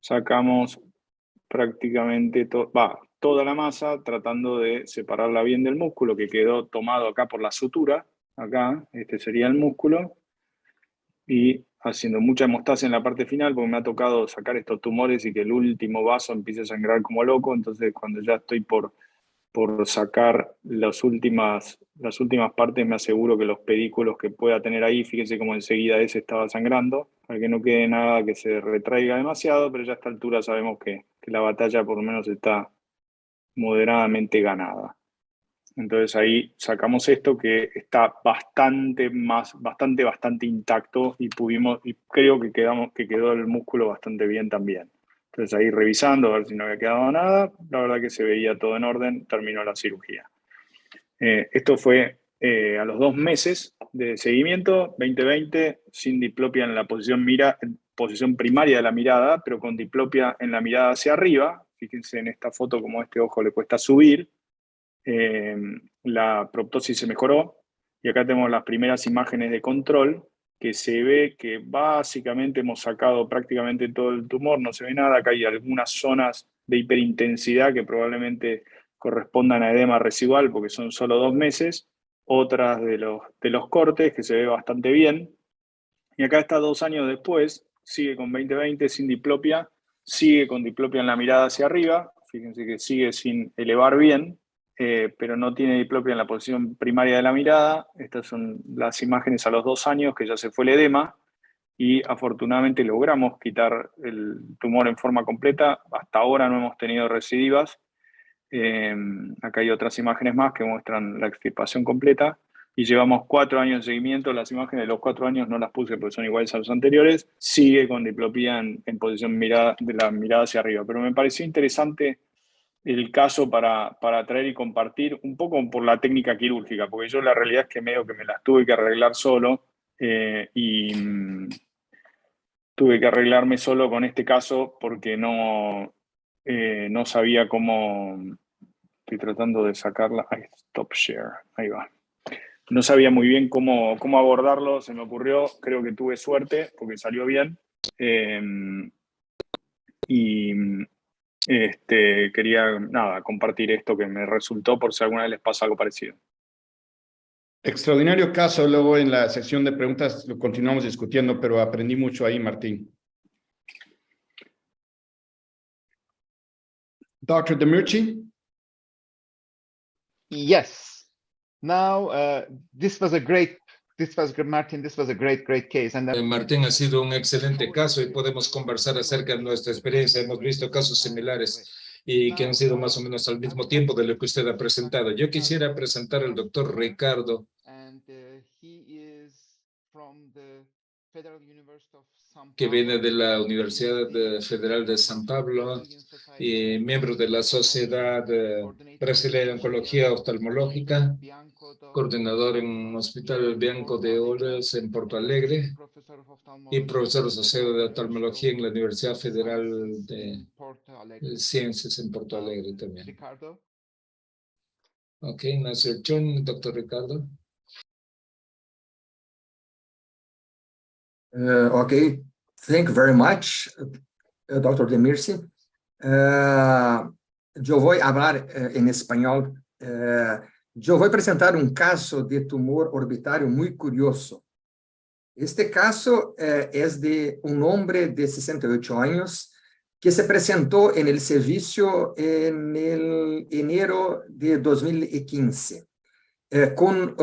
Sacamos prácticamente toda la masa, tratando de separarla bien del músculo que quedó tomado acá por la sutura. Acá, este sería el músculo. Y haciendo mucha hemostasia en la parte final, porque me ha tocado sacar estos tumores y que el último vaso empiece a sangrar como loco. Entonces, cuando ya estoy por sacar las últimas partes, me aseguro que los pedículos que pueda tener ahí, fíjense cómo enseguida ese estaba sangrando, para que no quede nada que se retraiga demasiado, pero ya a esta altura sabemos que la batalla por lo menos está moderadamente ganada. Entonces ahí sacamos esto que está bastante intacto y creo que quedó el músculo bastante bien también. Entonces ahí revisando a ver si no había quedado nada, la verdad que se veía todo en orden, terminó la cirugía. Esto fue a los 2 meses de seguimiento, 2020, sin diplopia en la posición primaria de la mirada, pero con diplopia en la mirada hacia arriba. Fíjense en esta foto como este ojo le cuesta subir. La proptosis se mejoró y acá tenemos las primeras imágenes de control que se ve que básicamente hemos sacado prácticamente todo el tumor, no se ve nada, acá hay algunas zonas de hiperintensidad que probablemente correspondan a edema residual porque son solo 2 meses, otras de los cortes que se ve bastante bien, y acá está 2 años después, sigue con 2020 sin diplopia, sigue con diplopia en la mirada hacia arriba, fíjense que sigue sin elevar bien, pero no tiene diplopia en la posición primaria de la mirada. Estas son las imágenes a los 2 años que ya se fue el edema y afortunadamente logramos quitar el tumor en forma completa. Hasta ahora no hemos tenido recidivas. Acá hay otras imágenes más que muestran la extirpación completa y llevamos 4 años de seguimiento. Las imágenes de los 4 años no las puse porque son iguales a los anteriores. Sigue con diplopia en posición de la mirada hacia arriba, pero me pareció interesante el caso para traer y compartir un poco por la técnica quirúrgica, porque yo la realidad es que medio que me las tuve que arreglar solo y tuve que arreglarme solo con este caso porque no sabía cómo. Estoy tratando de sacarla. Stop share. Ahí va. No sabía muy bien cómo abordarlo. Se me ocurrió. Creo que tuve suerte porque salió bien. Quería compartir esto que me resultó por si alguna vez les pasa algo parecido. Extraordinario caso. Luego en la sección de preguntas lo continuamos discutiendo, pero aprendí mucho ahí, Martín. Dr. Demirci? Yes. Now, Martin, this was a great case. And Martín, ha sido un excelente caso y podemos conversar acerca de nuestra experiencia. Hemos visto casos similares y que han sido más o menos al mismo tiempo de lo que usted ha presentado. Yo quisiera presentar al doctor Ricardo. Que viene de la Universidad Federal de San Pablo y miembro de la Sociedad Brasileña de Oncología Oftalmológica, coordinador en un Hospital Bianco de Olhos en Porto Alegre y profesor asociado de oftalmología en la Universidad Federal de Ciencias en Porto Alegre también. Ok, now it's your turn, Dr. Ricardo. Okay, thank you very much, Dr. Demirci. Yo voy a hablar en español. Yo voy a presentar un caso de tumor orbitario muy curioso. Este caso es de un hombre de 68 años que se presentó en el servicio en el enero de 2015 con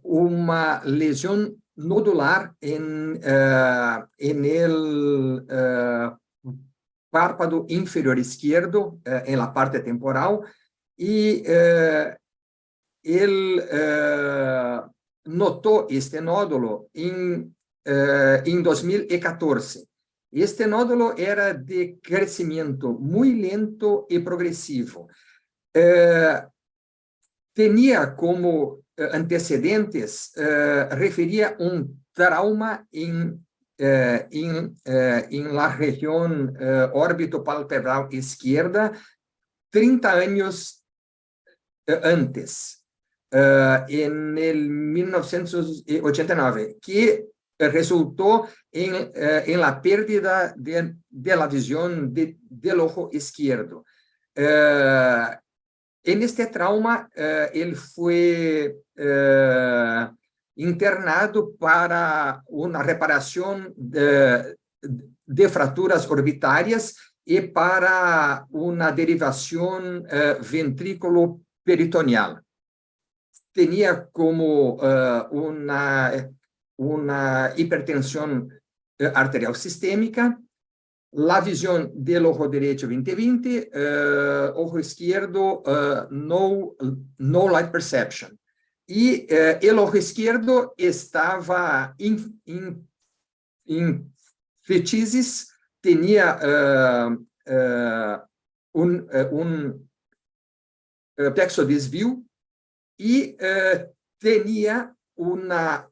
una lesión nodular en el párpado inferior izquierdo, en la parte temporal, y él notó este nódulo en 2014. Este nódulo era de crecimiento muy lento y progresivo. Tenía como antecedentes, refería un trauma en la región órbito-palpebral izquierda 30 años antes, en el 1989, que resultó en la pérdida de la visión del ojo izquierdo. En este trauma, él fue internado para una reparación de fracturas orbitarias y para una derivación ventrículo-peritoneal. Tenía como una hipertensión arterial sistémica, La visión del ojo derecho 20/20, ojo izquierdo no light perception. Y el ojo izquierdo estaba in fetisis, tenía un plexo desvio y tenía una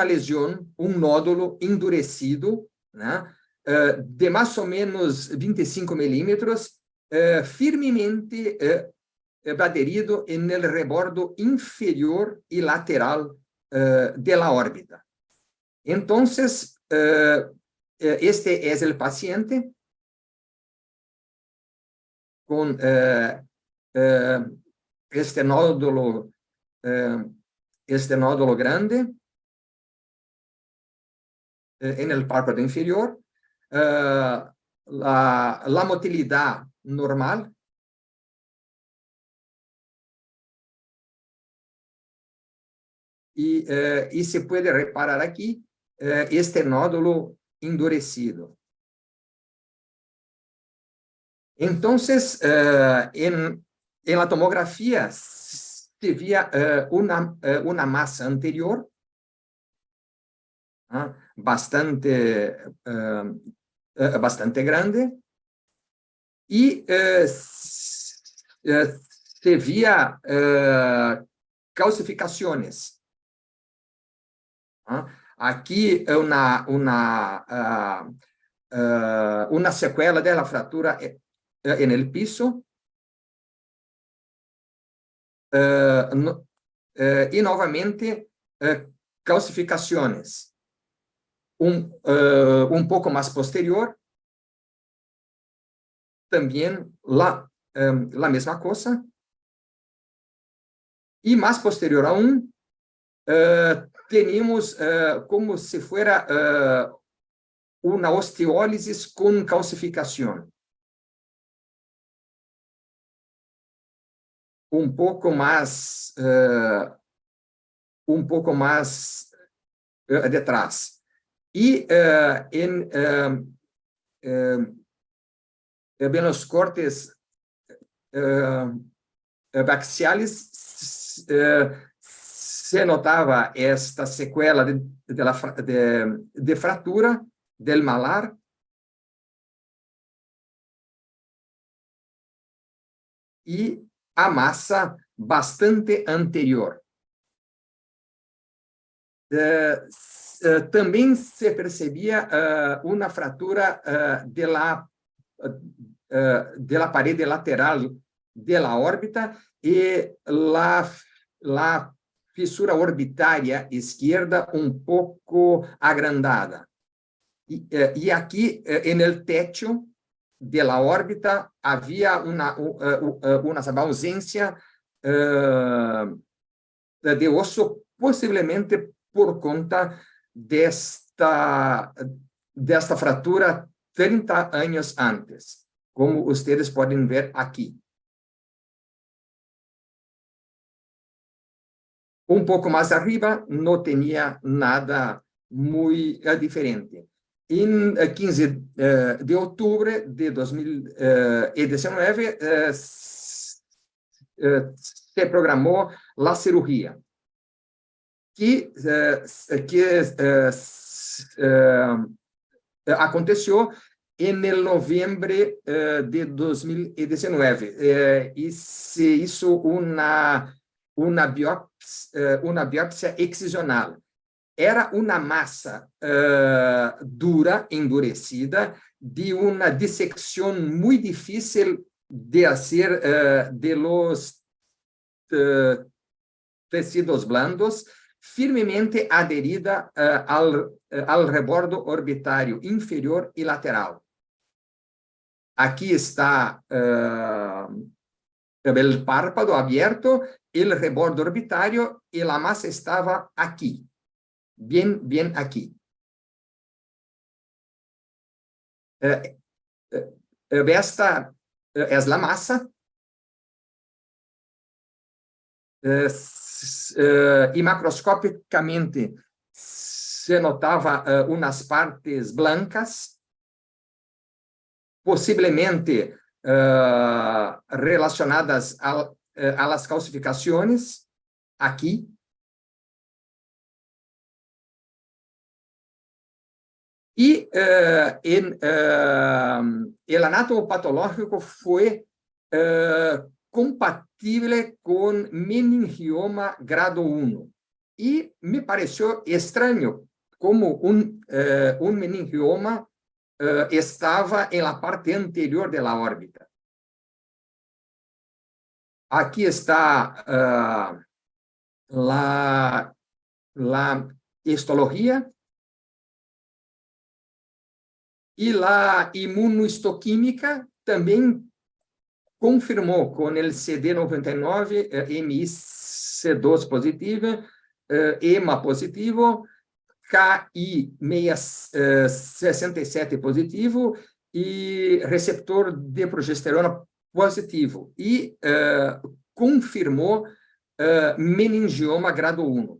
lesión, un nódulo endurecido, ¿no? De más o menos 25 milímetros, firmemente adherido en el rebordo inferior y lateral de la órbita. Entonces, este es el paciente con este nódulo grande en el párpado inferior, la motilidad normal, y se puede reparar aquí este nódulo endurecido. Entonces, en la tomografía se veía una masa anterior bastante grande, y se veía calcificaciones. Aquí una secuela de la fractura en el piso, y nuevamente calcificaciones un poco más posterior, también la misma cosa, y más posterior aún tenemos como si fuera una osteólisis con calcificación. Un poco más detrás. Y en los cortes axiales se notaba esta secuela de fractura del malar, y a masa bastante anterior. También se percibía una fractura de la pared lateral de la órbita, y la fisura orbitaria izquierda un poco agrandada. Y aquí en el techo de la órbita había una ausencia de oso, posiblemente por cuenta de esta fractura 30 años antes, como ustedes pueden ver aquí. Un poco más arriba no tenía nada muy diferente. En 15 de octubre de 2019 se programó la cirugía, que aconteció en el noviembre de 2019, y se hizo una biopsia excisional. Era una masa dura, endurecida, de una disección muy difícil de hacer de los tejidos blandos, firmemente adherida al rebordo orbitario inferior y lateral. Aquí está el párpado abierto, el rebordo orbitario, y la masa estaba aquí, bien aquí. Esta es la masa, y macroscópicamente se notaba unas partes blancas, posiblemente relacionadas a las calcificaciones aquí. Y el anatomopatológico fue compatible con meningioma grado 1. Y me pareció extraño como un meningioma estaba en la parte anterior de la órbita. Aquí está la histología y la inmunohistoquímica también confirmó con el CD99, MIC2 positivo, EMA positivo, KI67 positivo y receptor de progesterona positivo. Y confirmó meningioma grado 1.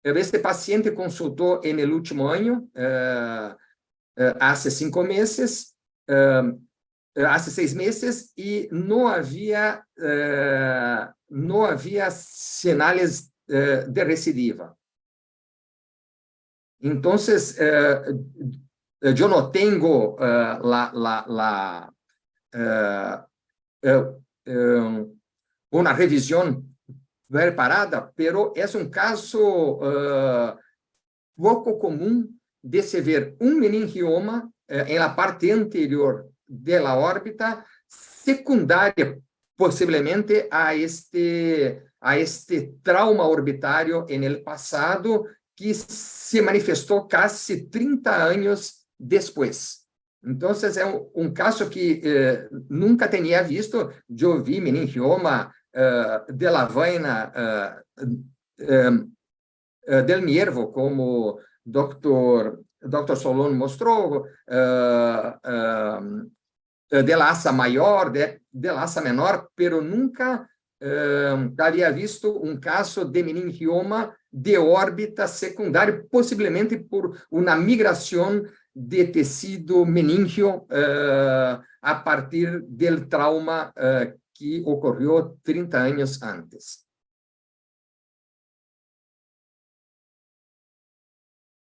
Este paciente consultó en el último año, hace 5 meses, hace 6 meses, y no había señales de recidiva. Entonces, yo no tengo una revisión preparada, pero es un caso poco común de se ver un meningioma en la parte anterior de la órbita, secundaria posiblemente a este trauma orbitario en el pasado, que se manifestó casi 30 años después. Entonces, es un caso que nunca tenía visto. Yo vi meningioma de la vaina del nervo, como doctor Solon mostró, de la asa mayor, de la asa menor, pero nunca había visto un caso de meningioma de órbita secundaria, posiblemente por una migración de tecido meningio a partir del trauma que ocurrió 30 años antes.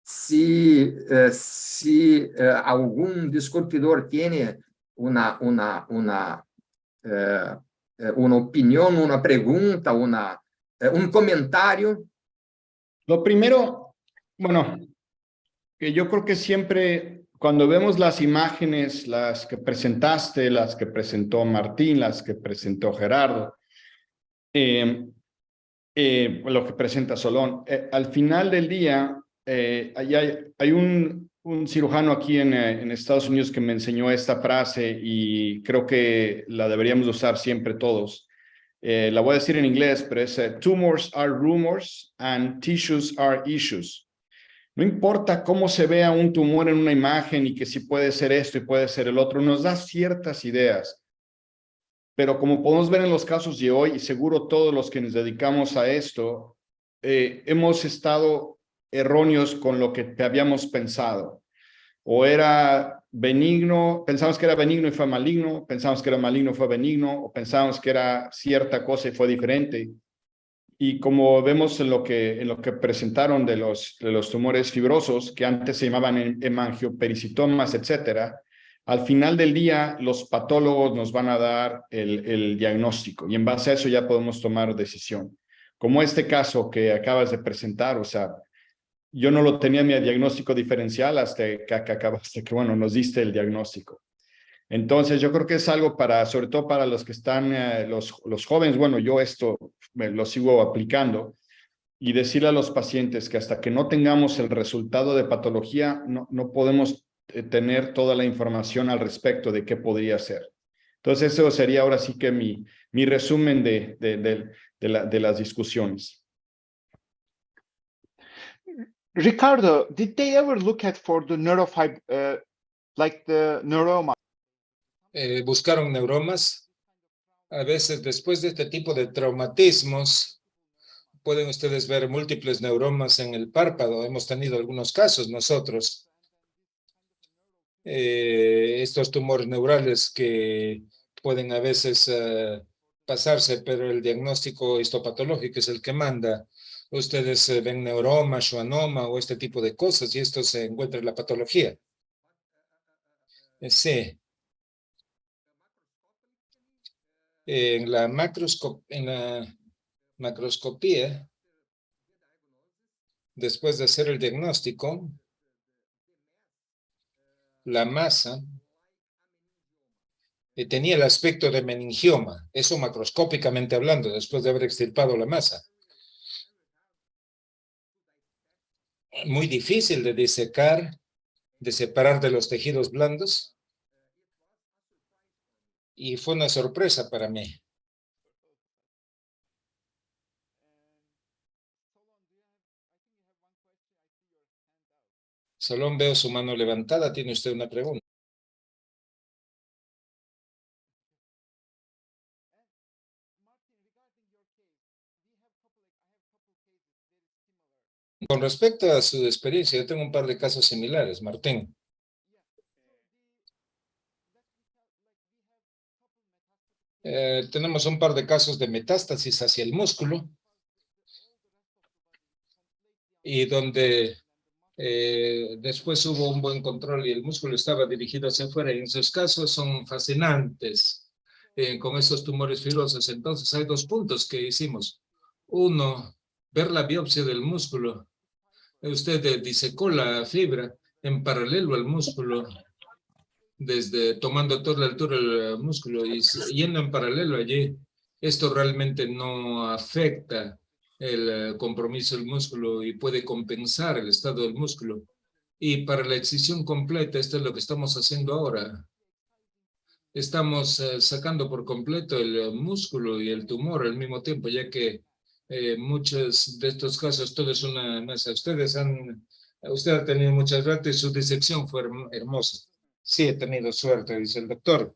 Si algún discutidor tiene una opinión, una pregunta, un comentario. Lo primero, bueno, que yo creo que siempre cuando vemos las imágenes, las que presentaste, las que presentó Martín, las que presentó Gerardo, lo que presenta Solón, al final del día hay un cirujano aquí en Estados Unidos que me enseñó esta frase y creo que la deberíamos usar siempre todos. La voy a decir en inglés, pero es tumors are rumors and tissues are issues. No importa cómo se vea un tumor en una imagen y que si puede ser esto y puede ser el otro, nos da ciertas ideas. Pero como podemos ver en los casos de hoy, y seguro todos los que nos dedicamos a esto, hemos estado erróneos con lo que habíamos pensado. O era benigno, pensamos que era benigno y fue maligno, pensamos que era maligno y fue benigno, o pensamos que era cierta cosa y fue diferente. Y como vemos en lo que presentaron de los tumores fibrosos, que antes se llamaban hemangiopericitomas, etcétera, al final del día los patólogos nos van a dar el diagnóstico y en base a eso ya podemos tomar decisión. Como este caso que acabas de presentar, o sea, yo no lo tenía en mi diagnóstico diferencial hasta que bueno, nos diste el diagnóstico. Entonces, yo creo que es algo sobre todo para los que están, los jóvenes, bueno, yo esto lo sigo aplicando, y decirle a los pacientes que hasta que no tengamos el resultado de patología, no podemos tener toda la información al respecto de qué podría ser. Entonces, eso sería ahora sí que mi resumen de las discusiones. Ricardo, did they ever look at for the like the neuroma? Buscaron neuromas. A veces después de este tipo de traumatismos pueden ustedes ver múltiples neuromas en el párpado. Hemos tenido algunos casos nosotros. Estos tumores neurales que pueden a veces pasarse, pero el diagnóstico histopatológico es el que manda. Ustedes ven neuroma, schwannoma o este tipo de cosas y esto se encuentra en la patología. Sí. En la macroscopía, después de hacer el diagnóstico, la masa tenía el aspecto de meningioma, eso macroscópicamente hablando, después de haber extirpado la masa. Muy difícil de disecar, de separar de los tejidos blandos. Y fue una sorpresa para mí. Solón, veo su mano levantada. ¿Tiene usted una pregunta? Con respecto a su experiencia, yo tengo un par de casos similares, Martín. Tenemos un par de casos de metástasis hacia el músculo y donde después hubo un buen control y el músculo estaba dirigido hacia afuera. Y en esos casos son fascinantes con estos tumores fibrosos. Entonces hay dos puntos que hicimos. Uno, ver la biopsia del músculo. Usted disecó la fibra en paralelo al músculo, tomando toda la altura del músculo y yendo en paralelo allí. Esto realmente no afecta el compromiso del músculo y puede compensar el estado del músculo. Y para la excisión completa, esto es lo que estamos haciendo ahora. Estamos sacando por completo el músculo y el tumor al mismo tiempo, ya que muchos de estos casos, todo es una masa. Usted ha tenido mucha suerte y su disección fue hermosa. Sí, he tenido suerte, dice el doctor.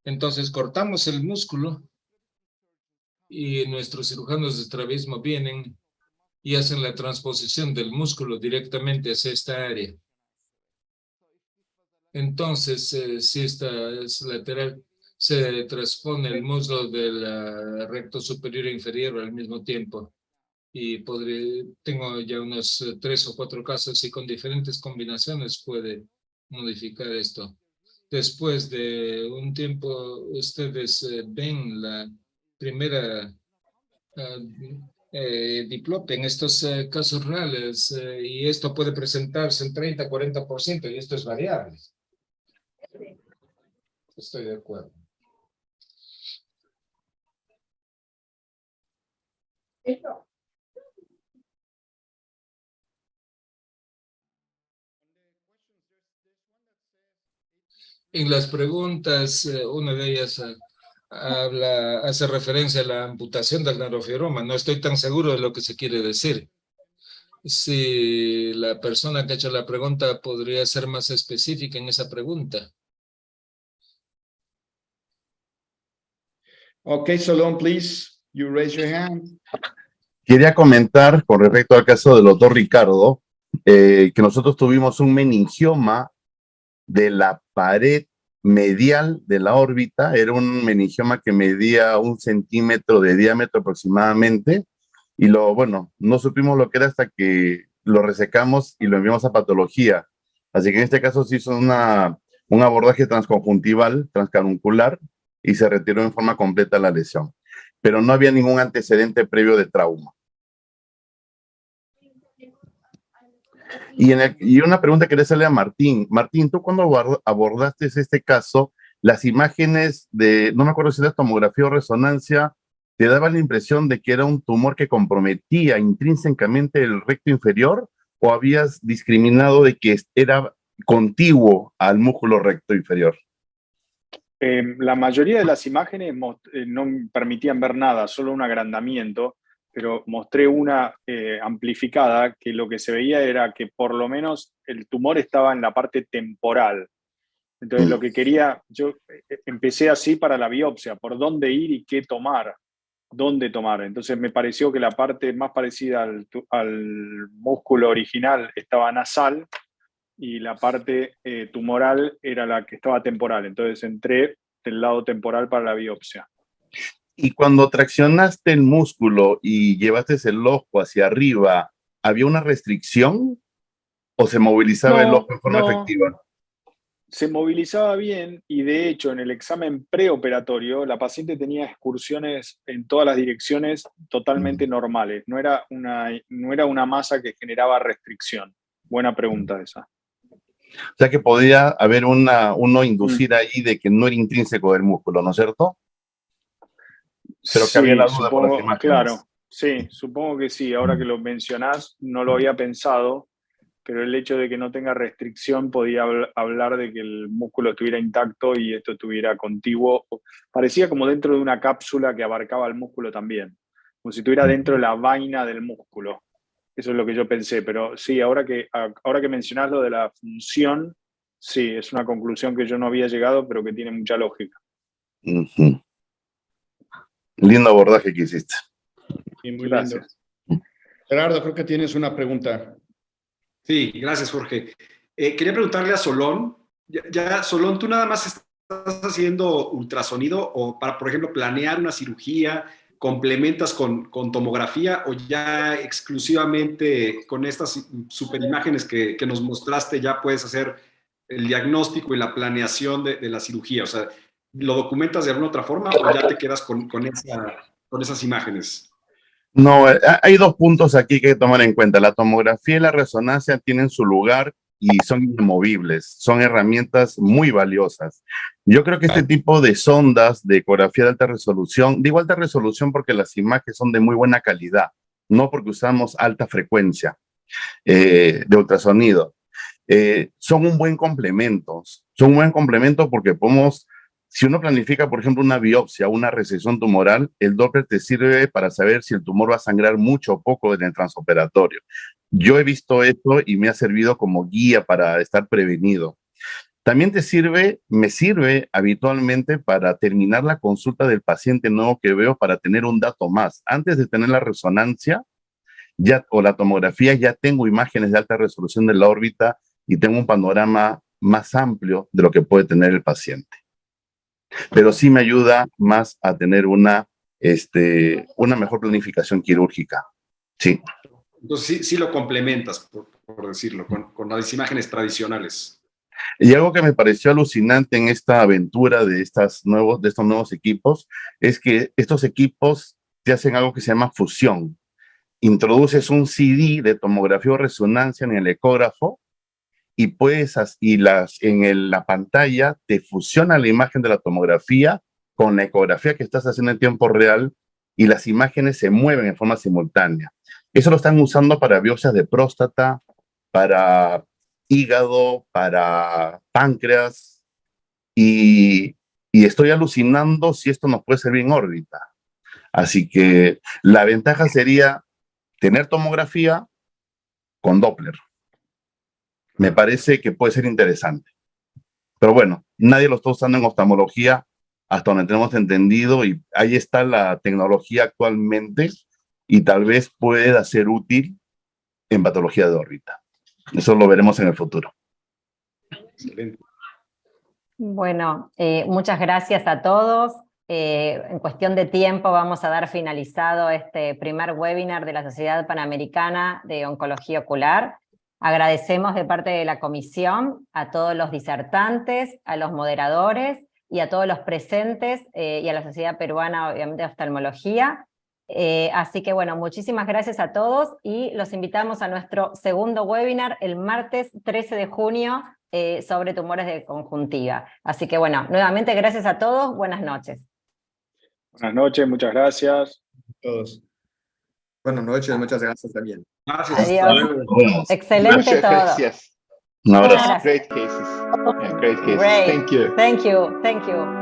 Entonces cortamos el músculo y nuestros cirujanos de estrabismo vienen y hacen la transposición del músculo directamente hacia esta área. Entonces, si esta es lateral, se transpone el muslo del recto superior e inferior al mismo tiempo. Y tengo ya unos 3 o 4 casos y con diferentes combinaciones puede modificar esto. Después de un tiempo, ustedes ven la primera diplopia en estos casos reales y esto puede presentarse en 30-40% y esto es variable. Estoy de acuerdo. En las preguntas, una de ellas hace referencia a la amputación del neurofibroma. No estoy tan seguro de lo que se quiere decir. Si la persona que ha hecho la pregunta podría ser más específica en esa pregunta. Okay, Solón, please, you raise your hand. Quería comentar con respecto al caso del doctor Ricardo, que nosotros tuvimos un meningioma de la pared medial de la órbita. Era un meningioma que medía 1 centímetro de diámetro aproximadamente, y no supimos lo que era hasta que lo resecamos y lo enviamos a patología. Así que en este caso se hizo un abordaje transconjuntival, transcaruncular, y se retiró en forma completa la lesión. Pero no había ningún antecedente previo de trauma. Y una pregunta que quería hacerle a Martín. Martín, tú cuando abordaste este caso, las imágenes no me acuerdo si era tomografía o resonancia, ¿te daban la impresión de que era un tumor que comprometía intrínsecamente el recto inferior o habías discriminado de que era contiguo al músculo recto inferior? La mayoría de las imágenes no permitían ver nada, solo un agrandamiento, pero mostré una amplificada que lo que se veía era que por lo menos el tumor estaba en la parte temporal. Entonces lo que quería, yo empecé así para la biopsia, por dónde ir y qué tomar, dónde tomar. Entonces me pareció que la parte más parecida al músculo original estaba nasal y la parte tumoral era la que estaba temporal. Entonces entré del lado temporal para la biopsia. Y cuando traccionaste el músculo y llevaste el ojo hacia arriba, ¿había una restricción o se movilizaba el ojo de forma efectiva? Se movilizaba bien y de hecho en el examen preoperatorio la paciente tenía excursiones en todas las direcciones totalmente normales. No era una masa que generaba restricción. Buena pregunta esa. O sea que podía haber uno inducir ahí de que no era intrínseco del músculo, ¿no es cierto? Pero que había la duda por las imágenes. Claro, sí, supongo que sí. Ahora que lo mencionás, no lo había pensado, pero el hecho de que no tenga restricción podía hablar de que el músculo estuviera intacto y esto estuviera contiguo. Parecía como dentro de una cápsula que abarcaba el músculo también, como si estuviera dentro de la vaina del músculo. Eso es lo que yo pensé, pero sí, ahora que mencionás lo de la función, sí, es una conclusión que yo no había llegado, pero que tiene mucha lógica. Lindo abordaje que hiciste. Sí, muy Gracias. lindo. Gerardo, creo que tienes una pregunta. Sí, gracias, Jorge. Quería preguntarle a Solón, Solón, ¿tú nada más estás haciendo ultrasonido o para, por ejemplo, planear una cirugía, complementas con tomografía o ya exclusivamente con estas superimágenes que nos mostraste ya puedes hacer el diagnóstico y la planeación de la cirugía? O sea, ¿lo documentas de alguna otra forma o ya te quedas con esas imágenes? No, hay dos puntos aquí que hay que tomar en cuenta. La tomografía y la resonancia tienen su lugar y son inamovibles, son herramientas muy valiosas. Yo creo que este tipo de sondas de ecografía de alta resolución, digo alta resolución porque las imágenes son de muy buena calidad, no porque usamos alta frecuencia de ultrasonido. Son un buen complemento, porque podemos, si uno planifica, por ejemplo, una biopsia, una resección tumoral, el Doppler te sirve para saber si el tumor va a sangrar mucho o poco en el transoperatorio. Yo he visto esto y me ha servido como guía para estar prevenido. También me sirve habitualmente para terminar la consulta del paciente nuevo que veo para tener un dato más. Antes de tener la resonancia o la tomografía, ya tengo imágenes de alta resolución de la órbita y tengo un panorama más amplio de lo que puede tener el paciente. Pero sí me ayuda más a tener una mejor planificación quirúrgica. Sí. Entonces sí lo complementas, por decirlo, con las imágenes tradicionales. Y algo que me pareció alucinante en esta aventura de estos nuevos equipos es que estos equipos te hacen algo que se llama fusión. Introduces un CD de tomografía o resonancia en el ecógrafo y la pantalla te fusiona la imagen de la tomografía con la ecografía que estás haciendo en tiempo real y las imágenes se mueven en forma simultánea. Eso lo están usando para biopsias de próstata, para hígado, para páncreas y estoy alucinando si esto nos puede servir en órbita. Así que la ventaja sería tener tomografía con Doppler. Me parece que puede ser interesante. Pero bueno, nadie lo está usando en oftalmología hasta donde tenemos entendido y ahí está la tecnología actualmente y tal vez pueda ser útil en patología de órbita. Eso lo veremos en el futuro. Excelente. Bueno, muchas gracias a todos. En cuestión de tiempo vamos a dar finalizado este primer webinar de la Sociedad Panamericana de Oncología Ocular. Agradecemos de parte de la comisión a todos los disertantes, a los moderadores y a todos los presentes y a la Sociedad Peruana, obviamente, de Oftalmología. Así que bueno, muchísimas gracias a todos y los invitamos a nuestro segundo webinar el martes 13 de junio sobre tumores de conjuntiva. Así que bueno, nuevamente gracias a todos, buenas noches. Buenas noches, muchas gracias. Todos. Buenas noches, muchas gracias también. Gracias. Adiós. Excelente todo. Gracias. Un abrazo. Great cases. Yeah, great cases. Great. Thank you. Thank you. Thank you.